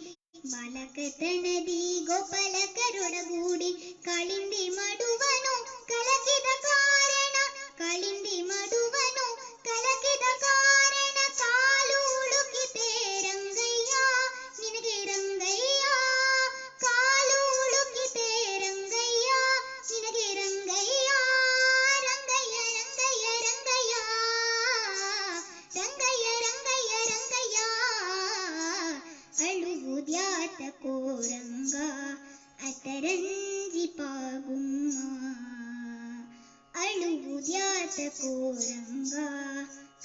A: ಬಾಲಕತನದಿ ಗೋಪಾಲಕರೊಡಗೂಡಿ ಕಾಳಿಂದಿ ಮಡುವನು ಕಲಕಿದ ಕಾರಣ ಕಾಳಿಂದಿ ಮಡುವನು ಕಲಕಿದ ಕಾರಣ ಕಾಲು ಉಳುಕಿತೆ ರಂಗಯ್ಯ ನಿನಗೆ ರಂಗಯ್ಯ ಕಾಲು ಉಳುಕಿತೆ ರಂಗಯ್ಯ ನಿನಗೆ ರಂಗಯ್ಯ ರಂಗಯ್ಯ ರಂಗಯ್ಯ ರಂಗಯ್ಯ ರಂಗಯ್ಯ ರಂಗಯ್ಯ ರಂಗಯ್ಯ ಅಳುವುದ್ಯಾತಕೋ ರಂಗ ಅತರಂಜಿ ಪಾಗುಮ್ಮ ಅಳುವುದ್ಯಾತಕೋ ರಂಗ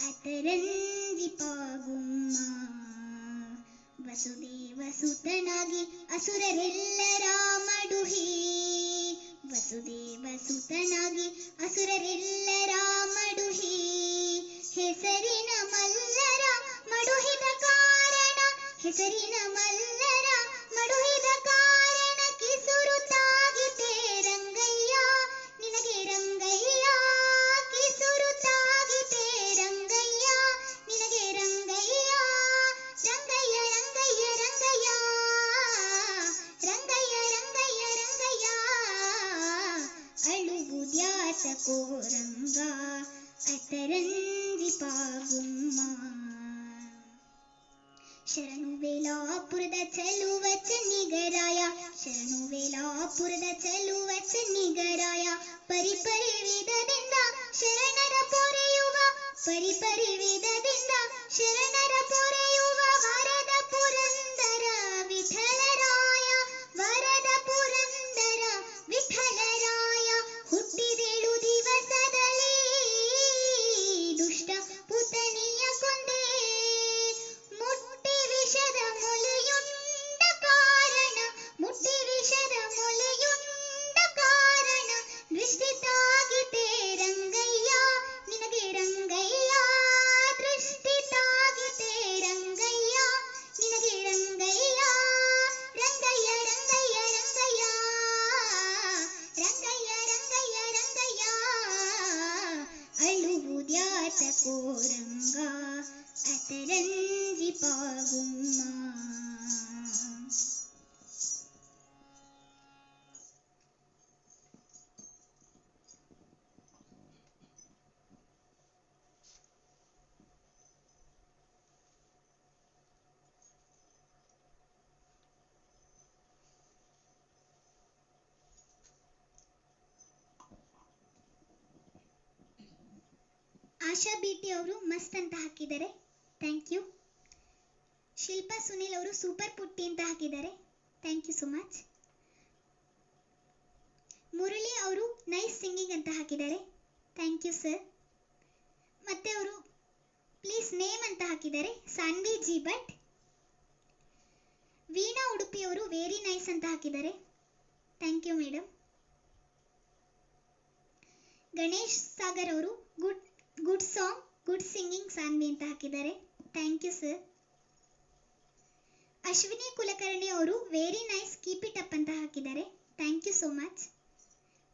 A: ಅತರಂಜಿ ಪಾಗುಮ್ಮ ವಸುದೇವ ಸುತನಾಗಿ ಅಸುರರೆಲ್ಲರ ಮಡುಹಿ ವಸುದೇವ ಸುತನಾಗಿ ಅಸುರರೆಲ್ಲರ ಮಡುಹಿ ಹೆಸರಿನ ಮಲ್ಲರ ಮಡುಹಿದ ಕಾರಣ ಹೆಸರಿನ ಮಲ್ಲರ ಮಡುಹಿದ ಕಾರಣ ಕಿಸುರು ತಾಗಿತೆ ರಂಗಯ್ಯ ನಿನಗೆ ರಂಗಯ್ಯ ಕಿಸುರು ತಾಗಿತೆ ರಂಗಯ್ಯ ನಿನಗೆ ರಂಗಯ್ಯ ರಂಗಯ್ಯ ರಂಗಯ್ಯ ರಂಗಯ್ಯ ರಂಗಯ್ಯ ರಂಗಯ್ಯ ರಂಗಯ್ಯ ಅಳುವುದ್ಯಾತಕೋ ರಂಗ ಅತರಂಜಿ ಪಾಗುಮ್ಮ ಶರಣು ವೇಲಾಪುರದ ಚೆಲುವ ಚೆನ್ನಿಗರಾಯ ಶರಣು ವೇಲಾಪುರದ ಚೆಲುವ ಚೆನ್ನಿಗರಾಯ ಪರಿಪರಿ ವಿಧದಿಂದ ಶರಣರ ಪೊರೆಯುವ ಪರಿಪರಿ ವಿಧದಿಂದ ಶರಣರ ಪೊರೆಯುವ ವರದ ಪುರಂದರ ವಿಠಲರಾಯ ವರದ ಪುರಂದರ ವಿಠಲರಾಯ ಹುಟ್ಟಿದೇಳು ದಿವಸದಲ್ಲಿ ದುಷ್ಟ ಪುತನಿಯ ಕೊಂದೆ ಮುಟ್ಟಿ ವಿಷದ ಮೊಲೆಯುಂಡ ಕಾರಣ ಮುಟ್ಟಿ ವಿಷದ ಮೊಲೆಯುಂಡ ಕಾರಣ ದೃಷ್ಟಿ ತಾಗಿತೆ ರಂಗಯ್ಯ ನಿನಗೆ ರಂಗಯ್ಯ ದೃಷ್ಟಿ ತಾಗಿತೆ ರಂಗಯ್ಯ ನಿನಗೆ ರಂಗಯ್ಯ ರಂಗಯ್ಯ ರಂಗಯ್ಯ ರಂಗಯ್ಯ ರಂಗಯ್ಯ ರಂಗಯ್ಯ ರಂಗಯ್ಯ ಅಳುವುದ್ಯಾತಕೋ ರಂಗ ಅತರಂಜಿ ಪಾಗುಮ್ಮ ಆಶಾ ಬಿಟಿ ಅವರು ಮಸ್ತ್ ಅಂತ ಹಾಕಿದ್ದಾರೆ, ಥ್ಯಾಂಕ್ ಯು. ಶಿಲ್ಪಾ ಸುನಿಲ್ ಅವರು ಸೂಪರ್ ಪುಟ್ಟಿ ಅಂತ ಹಾಕಿದ್ದಾರೆ, thank you so much. Murali ಅವರು ನೈಸ್ ಸಿಂಗಿಂಗ್ ಅಂತ ಹಾಕಿದ್ದಾರೆ, ಥ್ಯಾಂಕ್ ಯು ಸರ್. ಮತ್ತೆ ಅವರು ಪ್ಲೀಸ್ ನೇಮ್ ಅಂತ ಹಾಕಿದ್ದಾರೆ, ಸಾನ್ವಿ ಜಿ ಭಟ್. ವೀಣಾ ಉಡುಪಿ ಅವರು ವೆರಿ ನೈಸ್ ಅಂತ ಹಾಕಿದ್ದಾರೆ, thank you madam. Ganesh Sagar ಅವರು good song good singing Saanvi ಅಂತ ಹಾಕಿದ್ದಾರೆ, thank you sir. Ashwini Kulkarni ಅವರು very nice keep it up ಅಂತ ಹಾಕಿದ್ದಾರೆ, thank you so much.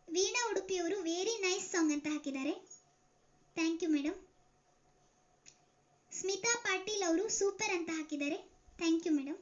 A: Veena Udupi ಅವರು ವೆರಿ ನೈಸ್ ಸಾಂಗ್ ಅಂತ ಹಾಕಿದ್ದಾರೆ, thank you madam. Smita Patil ಅವರು ಸೂಪರ್ ಅಂತ ಹಾಕಿದ್ದಾರೆ, ಥ್ಯಾಂಕ್ ಯು ಮೇಡಮ್.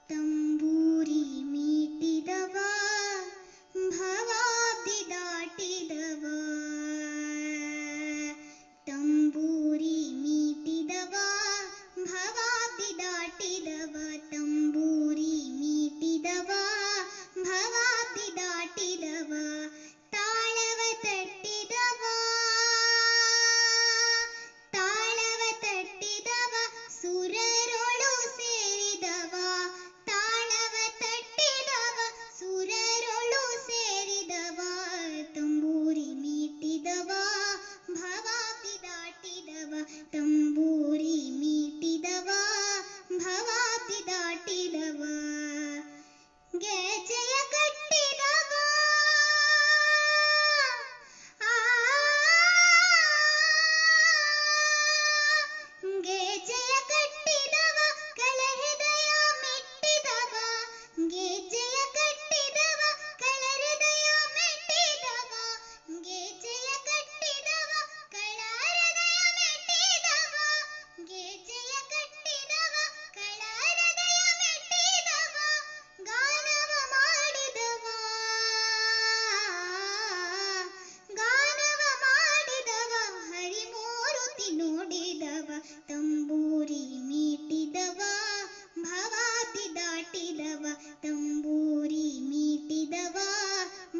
A: ತಂಬೂರಿ ಮೀಟಿದವ ಭವಾಬ್ದಿ ದಾಟಿದವ ತಂಬೂರಿ ಮೀಟಿದವ ಭವಾಬ್ದಿ ದಾಟಿದವ ತಂಬೂರಿ ಮೀಟಿದವ ಭವಾಬ್ದಿ ದಾಟಿದವ ತಾಳವ ತಟ್ಟಿದವ ತಾಳವ ತಟ್ಟಿದವ ಸುರರೊಳು ಸೇರಿದವ ತಾಳವ ತಟ್ಟಿದವ ಸುರರೊಳು ಸೇರಿದವ ತಂಬೂರಿ ಮೀಟಿದವ ಭವಾಬ್ದಿ ದಾಟಿದವ ತಂಬೂರಿ ಮೀಟಿದವ ಭವಾಬ್ದಿ ದಾಟಿದವ ಗೆಜೆಯ ಕಟ್ಟಿದವ ಆ ಗೆಜೆಯ ಕಟ್ಟಿದವ ಕಲಹೃದಯ ಮೆಟ್ಟಿದವ ಗೆಜೆಯ ಕಟ್ಟಿದವ ಕಲಹೃದಯ ಮೆಟ್ಟಿದವ ಗೆಜೆಯ ಕಟ್ಟಿದವ ಕಳಹೃದಯ ಮೆಟ್ಟಿದವ ಗೆಜೆಯ ಕಟ್ಟಿದವ ಕಳಹೃದಯ ಮೆಟ್ಟಿದವ ಗಾನವ ಮಾಡಿದವ ಗಾನವ ಮಾಡಿದವ ಹರಿಮೂರುತಿ ನೋಡಿದವ ತಂಬೂರಿ ಮೀಟಿದವ ಭವಾಬ್ದಿ ದಾಟಿದವ ತಂಬೂರಿ ಮೀಟಿದವ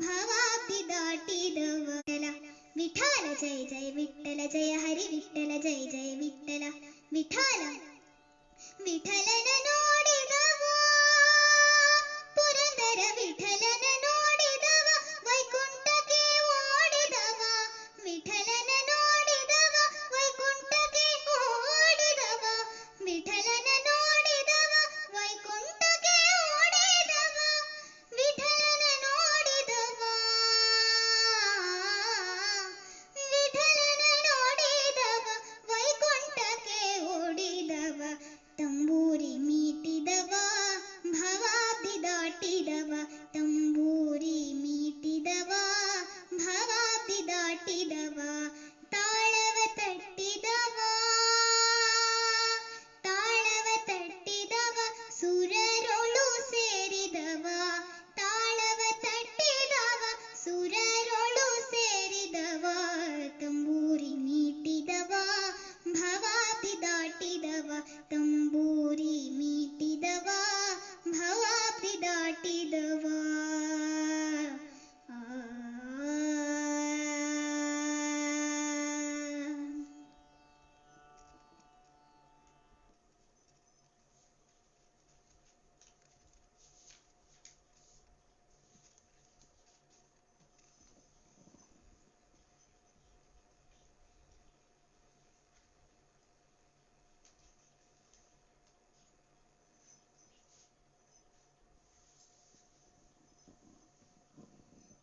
A: ಭವಾಬ್ದಿ ದಾಟಿದವ ವಿಠಲ ಜಯ ಜಯ ವಿಠಲ ಜಯ ಹರಿ ವಿಠಲ ಜಯ ಜಯ ವಿಠಲ ವಿಠಲ ವಿಠಲನ ನೋಡಿದವ ಪುರಂದರ ವಿಠಲನ ನೋಡಿದವ ವೈಕುಂಠಕ್ಕೆ ಓಡಿದವ ವಿಠಲನ ನೋಡಿದವ ವೈಕುಂಠಕ್ಕೆ ಓಡಿದವ ವಿಠಲನ ನೋಡಿದವ ವೈಕುಂಠಕ್ಕೆ ಓಡಿದವ ವಿಠಲನ ನೋಡಿದವ ವಿಠಲನ ನೋಡಿದವ ವೈಕುಂಠಕ್ಕೆ ಓಡಿದವ ತಂಬೂರಿ ಮೀಟಿದವ ಭವಾಬ್ದಿ ದಾಟಿದವ ತಂಬೂರಿ ಮೀಟಿದವ ಭವಾಬ್ದಿ ದಾಟಿದವ ತಾಳವ ತಟ್ಟಿದವ ತಾಳವ ತಟ್ಟಿದವ ಸುರರೊಳು ಸೇರಿದವ ತಾಳವ ತಟ್ಟಿದವ ಸುರರೊಳು ಸೇರಿದವ ತಂಬೂರಿ ಮೀಟಿದವ ಭವಾಬ್ದಿ ದಾಟಿದವ ತಂಬೂರಿ ಮೀಟಿದವ ಭವಾಬ್ದಿ ದಾಟಿದವ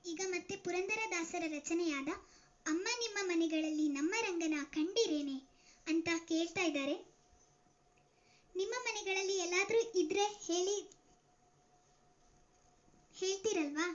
A: ಈಗ ಮತ್ತೆ ಪುರಂದರದಾಸರ ರಚನೆಯಾದ ಅಮ್ಮ ನಿಮ್ಮ ಮನೆಗಳಲ್ಲಿ ನಮ್ಮ ರಂಗನ ಕಂಡಿರೇನೆ ಅಂತ ಕೇಳ್ತಾ ಇದ್ದಾರೆ. ನಿಮ್ಮ ಮನೆಗಳಲ್ಲಿ ಎಲ್ಲಾದ್ರೂ ಇದ್ರೆ ಹೇಳ್ತೀರಲ್ವಾ?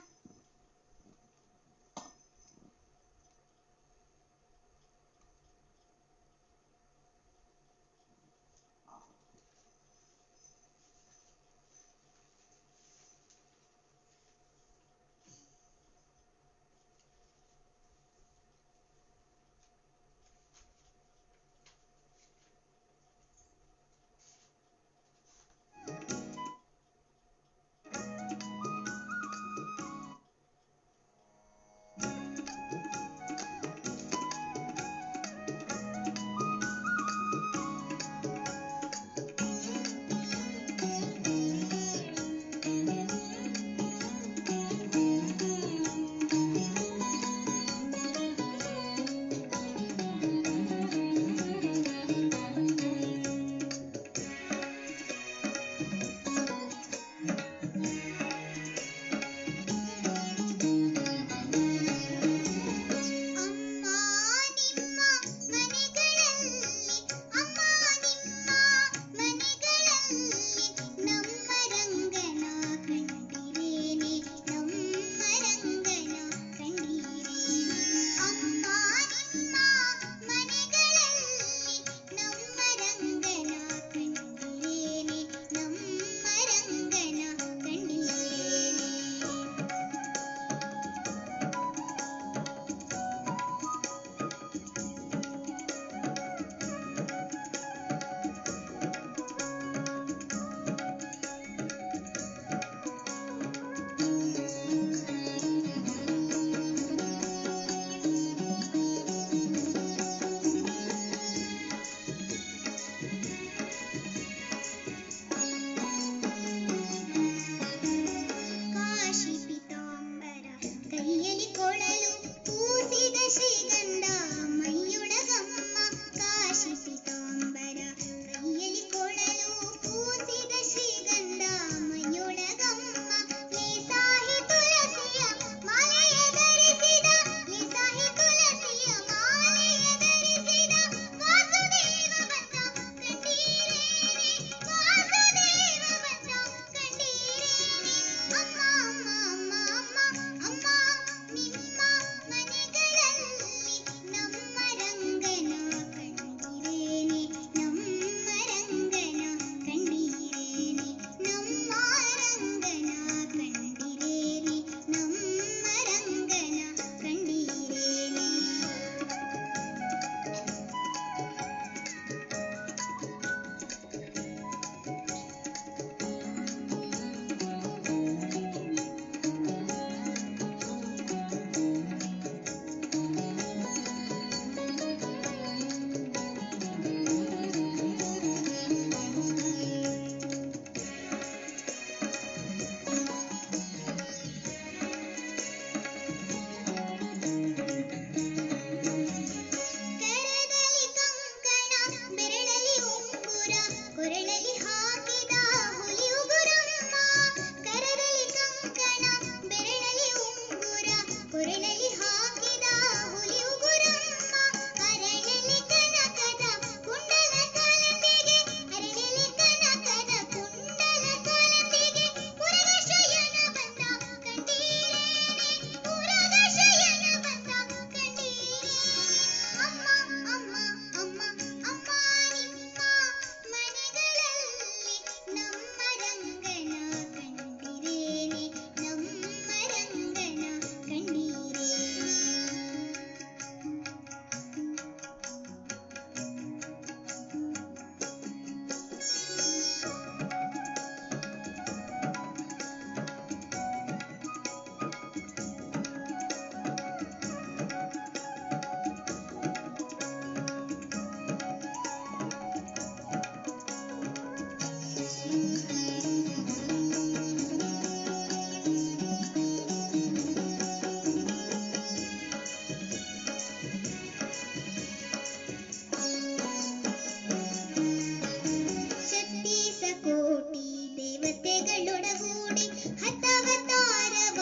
A: ಬೇವುಬೆಲ್ಲದೊಡಿಗಳೊಡಗೂಡಿ ಹತ್ತವತಾರವ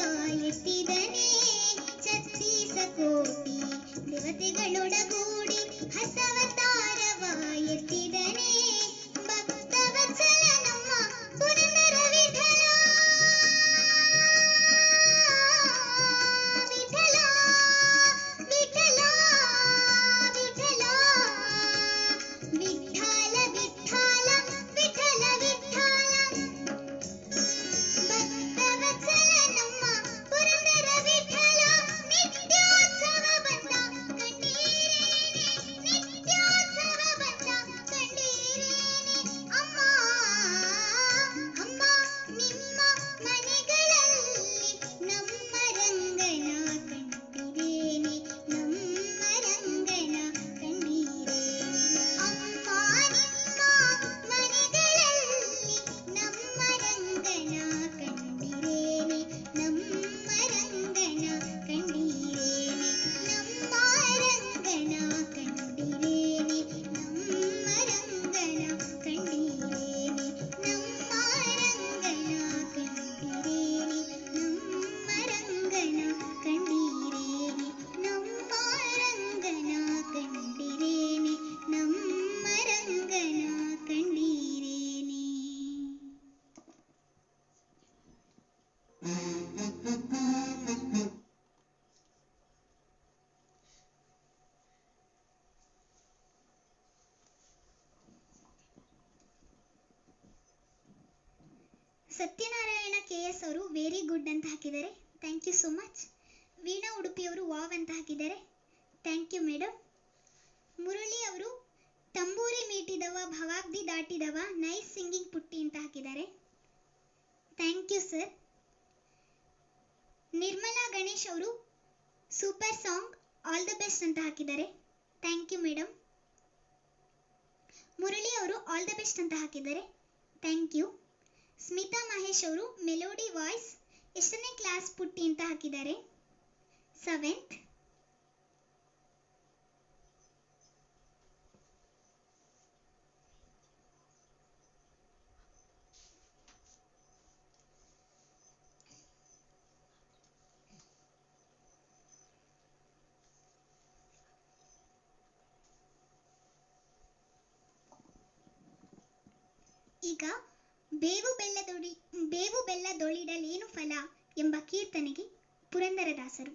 A: ಎತ್ತಿದನೇ ಛತ್ತೀಸ ಕೋಟಿ ದೇವತೆಗಳೊಡಗೂಡಿ ಹತ್ತವತಾರವ ಎತ್ತಿದನೇ ಭಕ್ತವತ್ಸಲ ನಮ್ಮ ಪುರಂದರ ವಿಠಲ ವಿಠಲ ವಿಠಲ ವಿಠಲ ವಿಠಲ ವಿಠಲ ವಿಠಲ ವಿಠಲ ಭಕ್ತವತ್ಸಲ ನಮ್ಮ ಪುರಂದರ ವಿಠಲ ನಿತ್ಯೋತ್ಸವ ಬಂದ ಕಂಡೀರೇನೆ ನಿತ್ಯೋತ್ಸವ ಬಂದ ಕಂಡೀರೇನೆ ಅಮ್ಮ ಅಮ್ಮ ನಿಮ್ಮ ಮನೆಗಳಲ್ಲಿ ನಮ್ಮ ರಂಗನ ಕಂಡಿರೇನೆ ನಮ್ಮ ರಂಗನ ಕಂಡೀರೇನೆ ಅಮ್ಮ ನಿಮ್ಮ ಮನೆಗಳಲ್ಲಿ ನಮ್ಮ ರಂಗನ ಕಂಡಿರೇನೆ ನಮ್ಮ ರಂಗನ ಕಂಡೀರೇನೆ ನಮ್ಮ ರಂಗನ ಕಂಡಿರೇನೆ ನಮ್ಮ ರಂಗನ ಕಂಡೀರೇನೆ ನಮ್ಮ ರಂಗನ ಕಂಡೀರೇನೆ ನಮ್ಮ ರಂಗನ ಕಂಡೀರೇನೆ ನಮ್ಮ ರಂಗನ ಕಂಡೀರೇನೆ ನಮ್ಮ ರಂಗನ ಕಂಡೀರೇನೆ. ಸತ್ಯನಾರಾಯಣ KS ಅವರು ವೆರಿ ಗುಡ್ ಅಂತ ಹಾಕಿದ್ದಾರೆ, thank you so much. Veena Udupi ಅವರು ವಾವ್ ಅಂತ ಹಾಕಿದ್ದಾರೆ, ಥ್ಯಾಂಕ್ ಯು ಮೇಡಮ್. ಮುರಳಿ ಅವರು ತಂಬೂರಿ ಮೀಟಿದವ ಭವಾಬ್ದಿ ದಾಟಿದವ ನೈಸ್ ಸಿಂಗಿಂಗ್ ಪುಟ್ಟಿ ಅಂತ ಹಾಕಿದ್ದಾರೆ, thank you sir. Nirmala Ganesh ಅವರು super song all the best ಅಂತ ಹಾಕಿದ್ದಾರೆ, ಥ್ಯಾಂಕ್ ಯು ಮೇಡಮ್. ಮುರಳಿ ಅವರು ಆಲ್ ದ ಬೆಸ್ಟ್ ಅಂತ ಹಾಕಿದ್ದಾರೆ, ಥ್ಯಾಂಕ್ ಯು. ಸ್ಮಿತಾ ಮಹೇಶ್ ಅವರು ಮೆಲೋಡಿ ವಾಯ್ಸ್ ಎಷ್ಟನೇ ಕ್ಲಾಸ್ ಪುಟ್ಟಿ ಅಂತ ಹಾಕಿದ್ದಾರೆ, 7th. ಈಗ ಬೇವು ಬೆಲ್ಲದೊಳಿಡಲೇನು ಫಲ ಎಂಬ ಕೀರ್ತನೆಗೆ ಪುರಂದರದಾಸರು.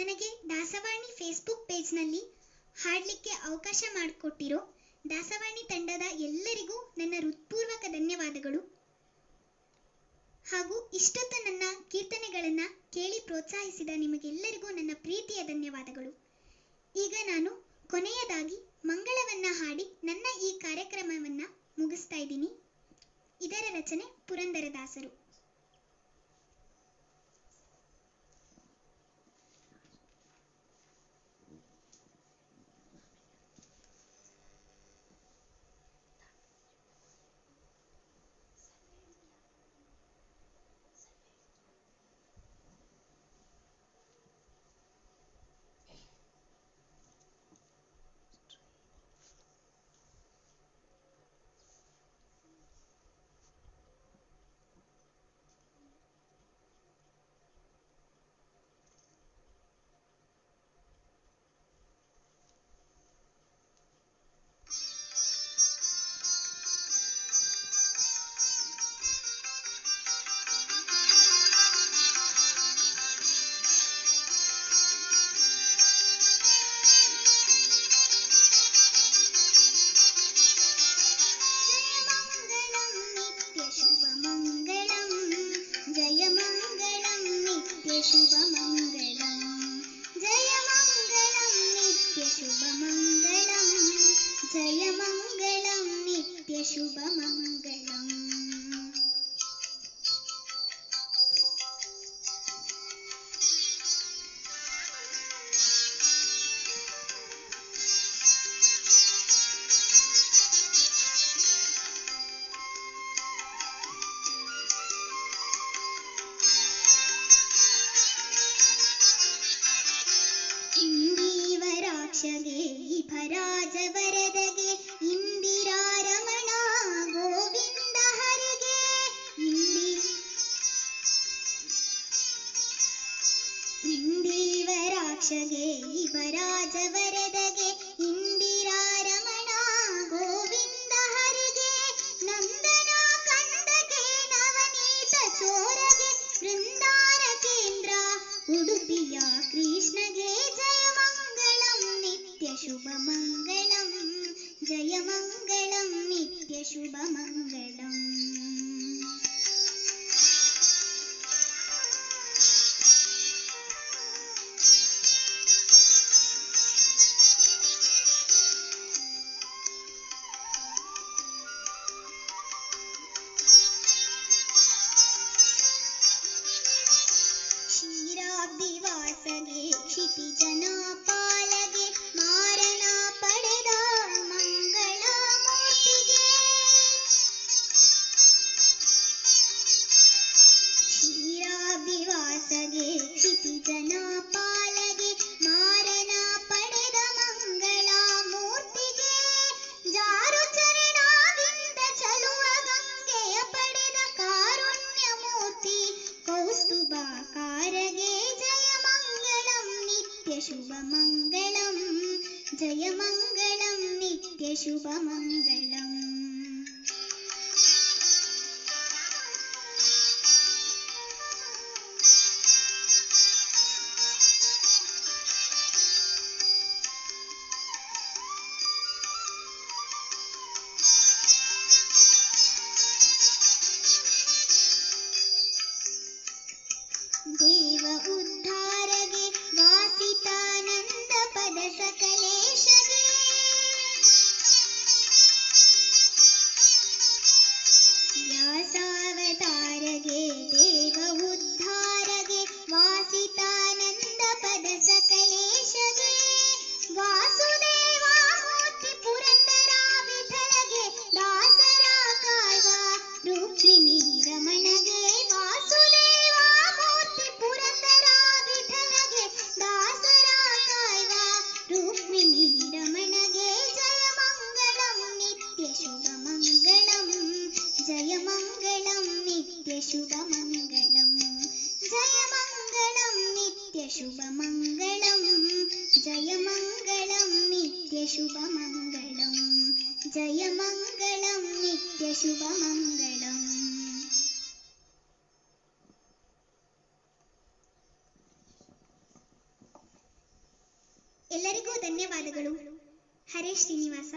A: ನನಗೆ ದಾಸವಾಣಿ ಫೇಸ್ಬುಕ್ ಪೇಜ್ನಲ್ಲಿ ಹಾಡಲಿಕ್ಕೆ ಅವಕಾಶ ಮಾಡಿಕೊಟ್ಟಿರೋ ದಾಸವಾಣಿ ತಂಡದ ಎಲ್ಲರಿಗೂ ನನ್ನ ಹೃತ್ಪೂರ್ವಕ ಧನ್ಯವಾದಗಳು. ಹಾಗೂ ಇಷ್ಟೊತ್ತು ನನ್ನ ಕೀರ್ತನೆಗಳನ್ನು ಕೇಳಿ ಪ್ರೋತ್ಸಾಹಿಸಿದ ನಿಮಗೆಲ್ಲರಿಗೂ ನನ್ನ ಪ್ರೀತಿಯ ಧನ್ಯವಾದಗಳು. ಈಗ ನಾನು ಕೊನೆಯದಾಗಿ ಮಂಗಳವನ್ನ ಹಾಡಿ ನನ್ನ ಈ ಕಾರ್ಯಕ್ರಮವನ್ನು ಮುಗಿಸ್ತಾ ಇದ್ದೀನಿ. ಇದರ ರಚನೆ ಪುರಂದರದಾಸರು. ಭರಾಜವರದಗೆ ಇಂದಿರಾರಮಣ ಗೋವಿಂದ ಹರಿಗೆ ಇಂದೀವರಾಕ್ಷಗೆ ಭರಾಜವರದಗೆ ಇಂದಿರಾರಮಣ ಗೋವಿಂದ ಹರಿಗೆ ನಂದನ ಕಂದಗೆ ನವನೀತ ಚೋರಗೆ ಬೃಂದಾರ ಕೇಂದ್ರ ಉಡುಪಿಯ ಕೃಷ್ಣಗೆ ಜಯ ಮಂಗಳಂ ನಿತ್ಯ ಶುಭ ಮಂಗಳಂ ಜಯ ಮಂಗಳಂ ನಿತ್ಯ ಶುಭ ಮಂಗಳಂ. ಕ್ಷೀರಾಬ್ದಿವಾಸಗೆ ಕ್ಷಿತಿಜನ ಪಾಲಗೆ ಮಾರಣ ಪಡೆದ ಮಂಗಳ ಮೂರ್ತಿಗೆ ಕ್ಷೀರಾಬ್ದಿವಾಸಗೆ ಕ್ಷಿತಿಜನ ಪಾಲಗೆ ಮಾರಣ ಪಡೆದ ಮಂಗಳ ಮೂರ್ತಿಗೆ ಜಾರು ಚರಣಾವಿಂದ ಚಲುವ ಗಂಗೆಯ ಪಡೆದ ಕಾರುಣ್ಯ ಮೂರ್ತಿ ಕೌಸ್ತುಭಾಕಾರಗೆ ಜಯ ಮಂಗಳಂ ನಿತ್ಯ ಶುಭ ಮಂಗಳಂ ಜಯ ಮಂಗಳಂ ನಿತ್ಯ ಶುಭ ಮಂಗಳಂ. ದೇವ ಉದ್ಧಾರಗೆ ವಾಸಿತಾನಂದ ಪದ ಸಕಲೇಶಗೆ ವ್ಯಾಸಾವತಾರಗೆ ದೇವ ಉದ್ಧಾರಗೆ ವಾಸಿತಾನಂದ ಪದ ಸಕಲೇಶಗೆ ವಾಸುದೇವ ಮೂರ್ತಿ ಪುರಂದರ ವಿಠಲಗೆ ದಾಸರ ಕಾಯ್ವ ರುಕ್ಮಿಣಿ ರಮಣಗೆ ವಾಸುದೇವ ಮೂರ್ತಿ ಪುರಂದರ ವಿಠಲಗೆ ದಾಸರ ಕಾಯ್ವ ರುಕ್ಮಿಣಿ ರಮಣಗೆ ಜಯ ಮಂಗಳಂ ನಿತ್ಯ ಶುಭ ಮಂಗಳಂ ಜಯ ಮಂಗಳಂ ನಿತ್ಯ ಶುಭ ಮಂಗಳಂ ಜಯ ಮಂಗಳಂ ನಿತ್ಯ ಶುಭ ಮಂಗಳಂ ಜಯ ಮಂಗಳಂ ನಿತ್ಯ ಶುಭ ಮಂಗಳಂ ಜಯ ಮಂಗಳಂ ನಿತ್ಯ ಶುಭ ಮಂಗಳಂ. ಎಲ್ಲರಿಗೂ ಧನ್ಯವಾದಗಳು. ಹರೇ ಶ್ರೀನಿವಾಸ.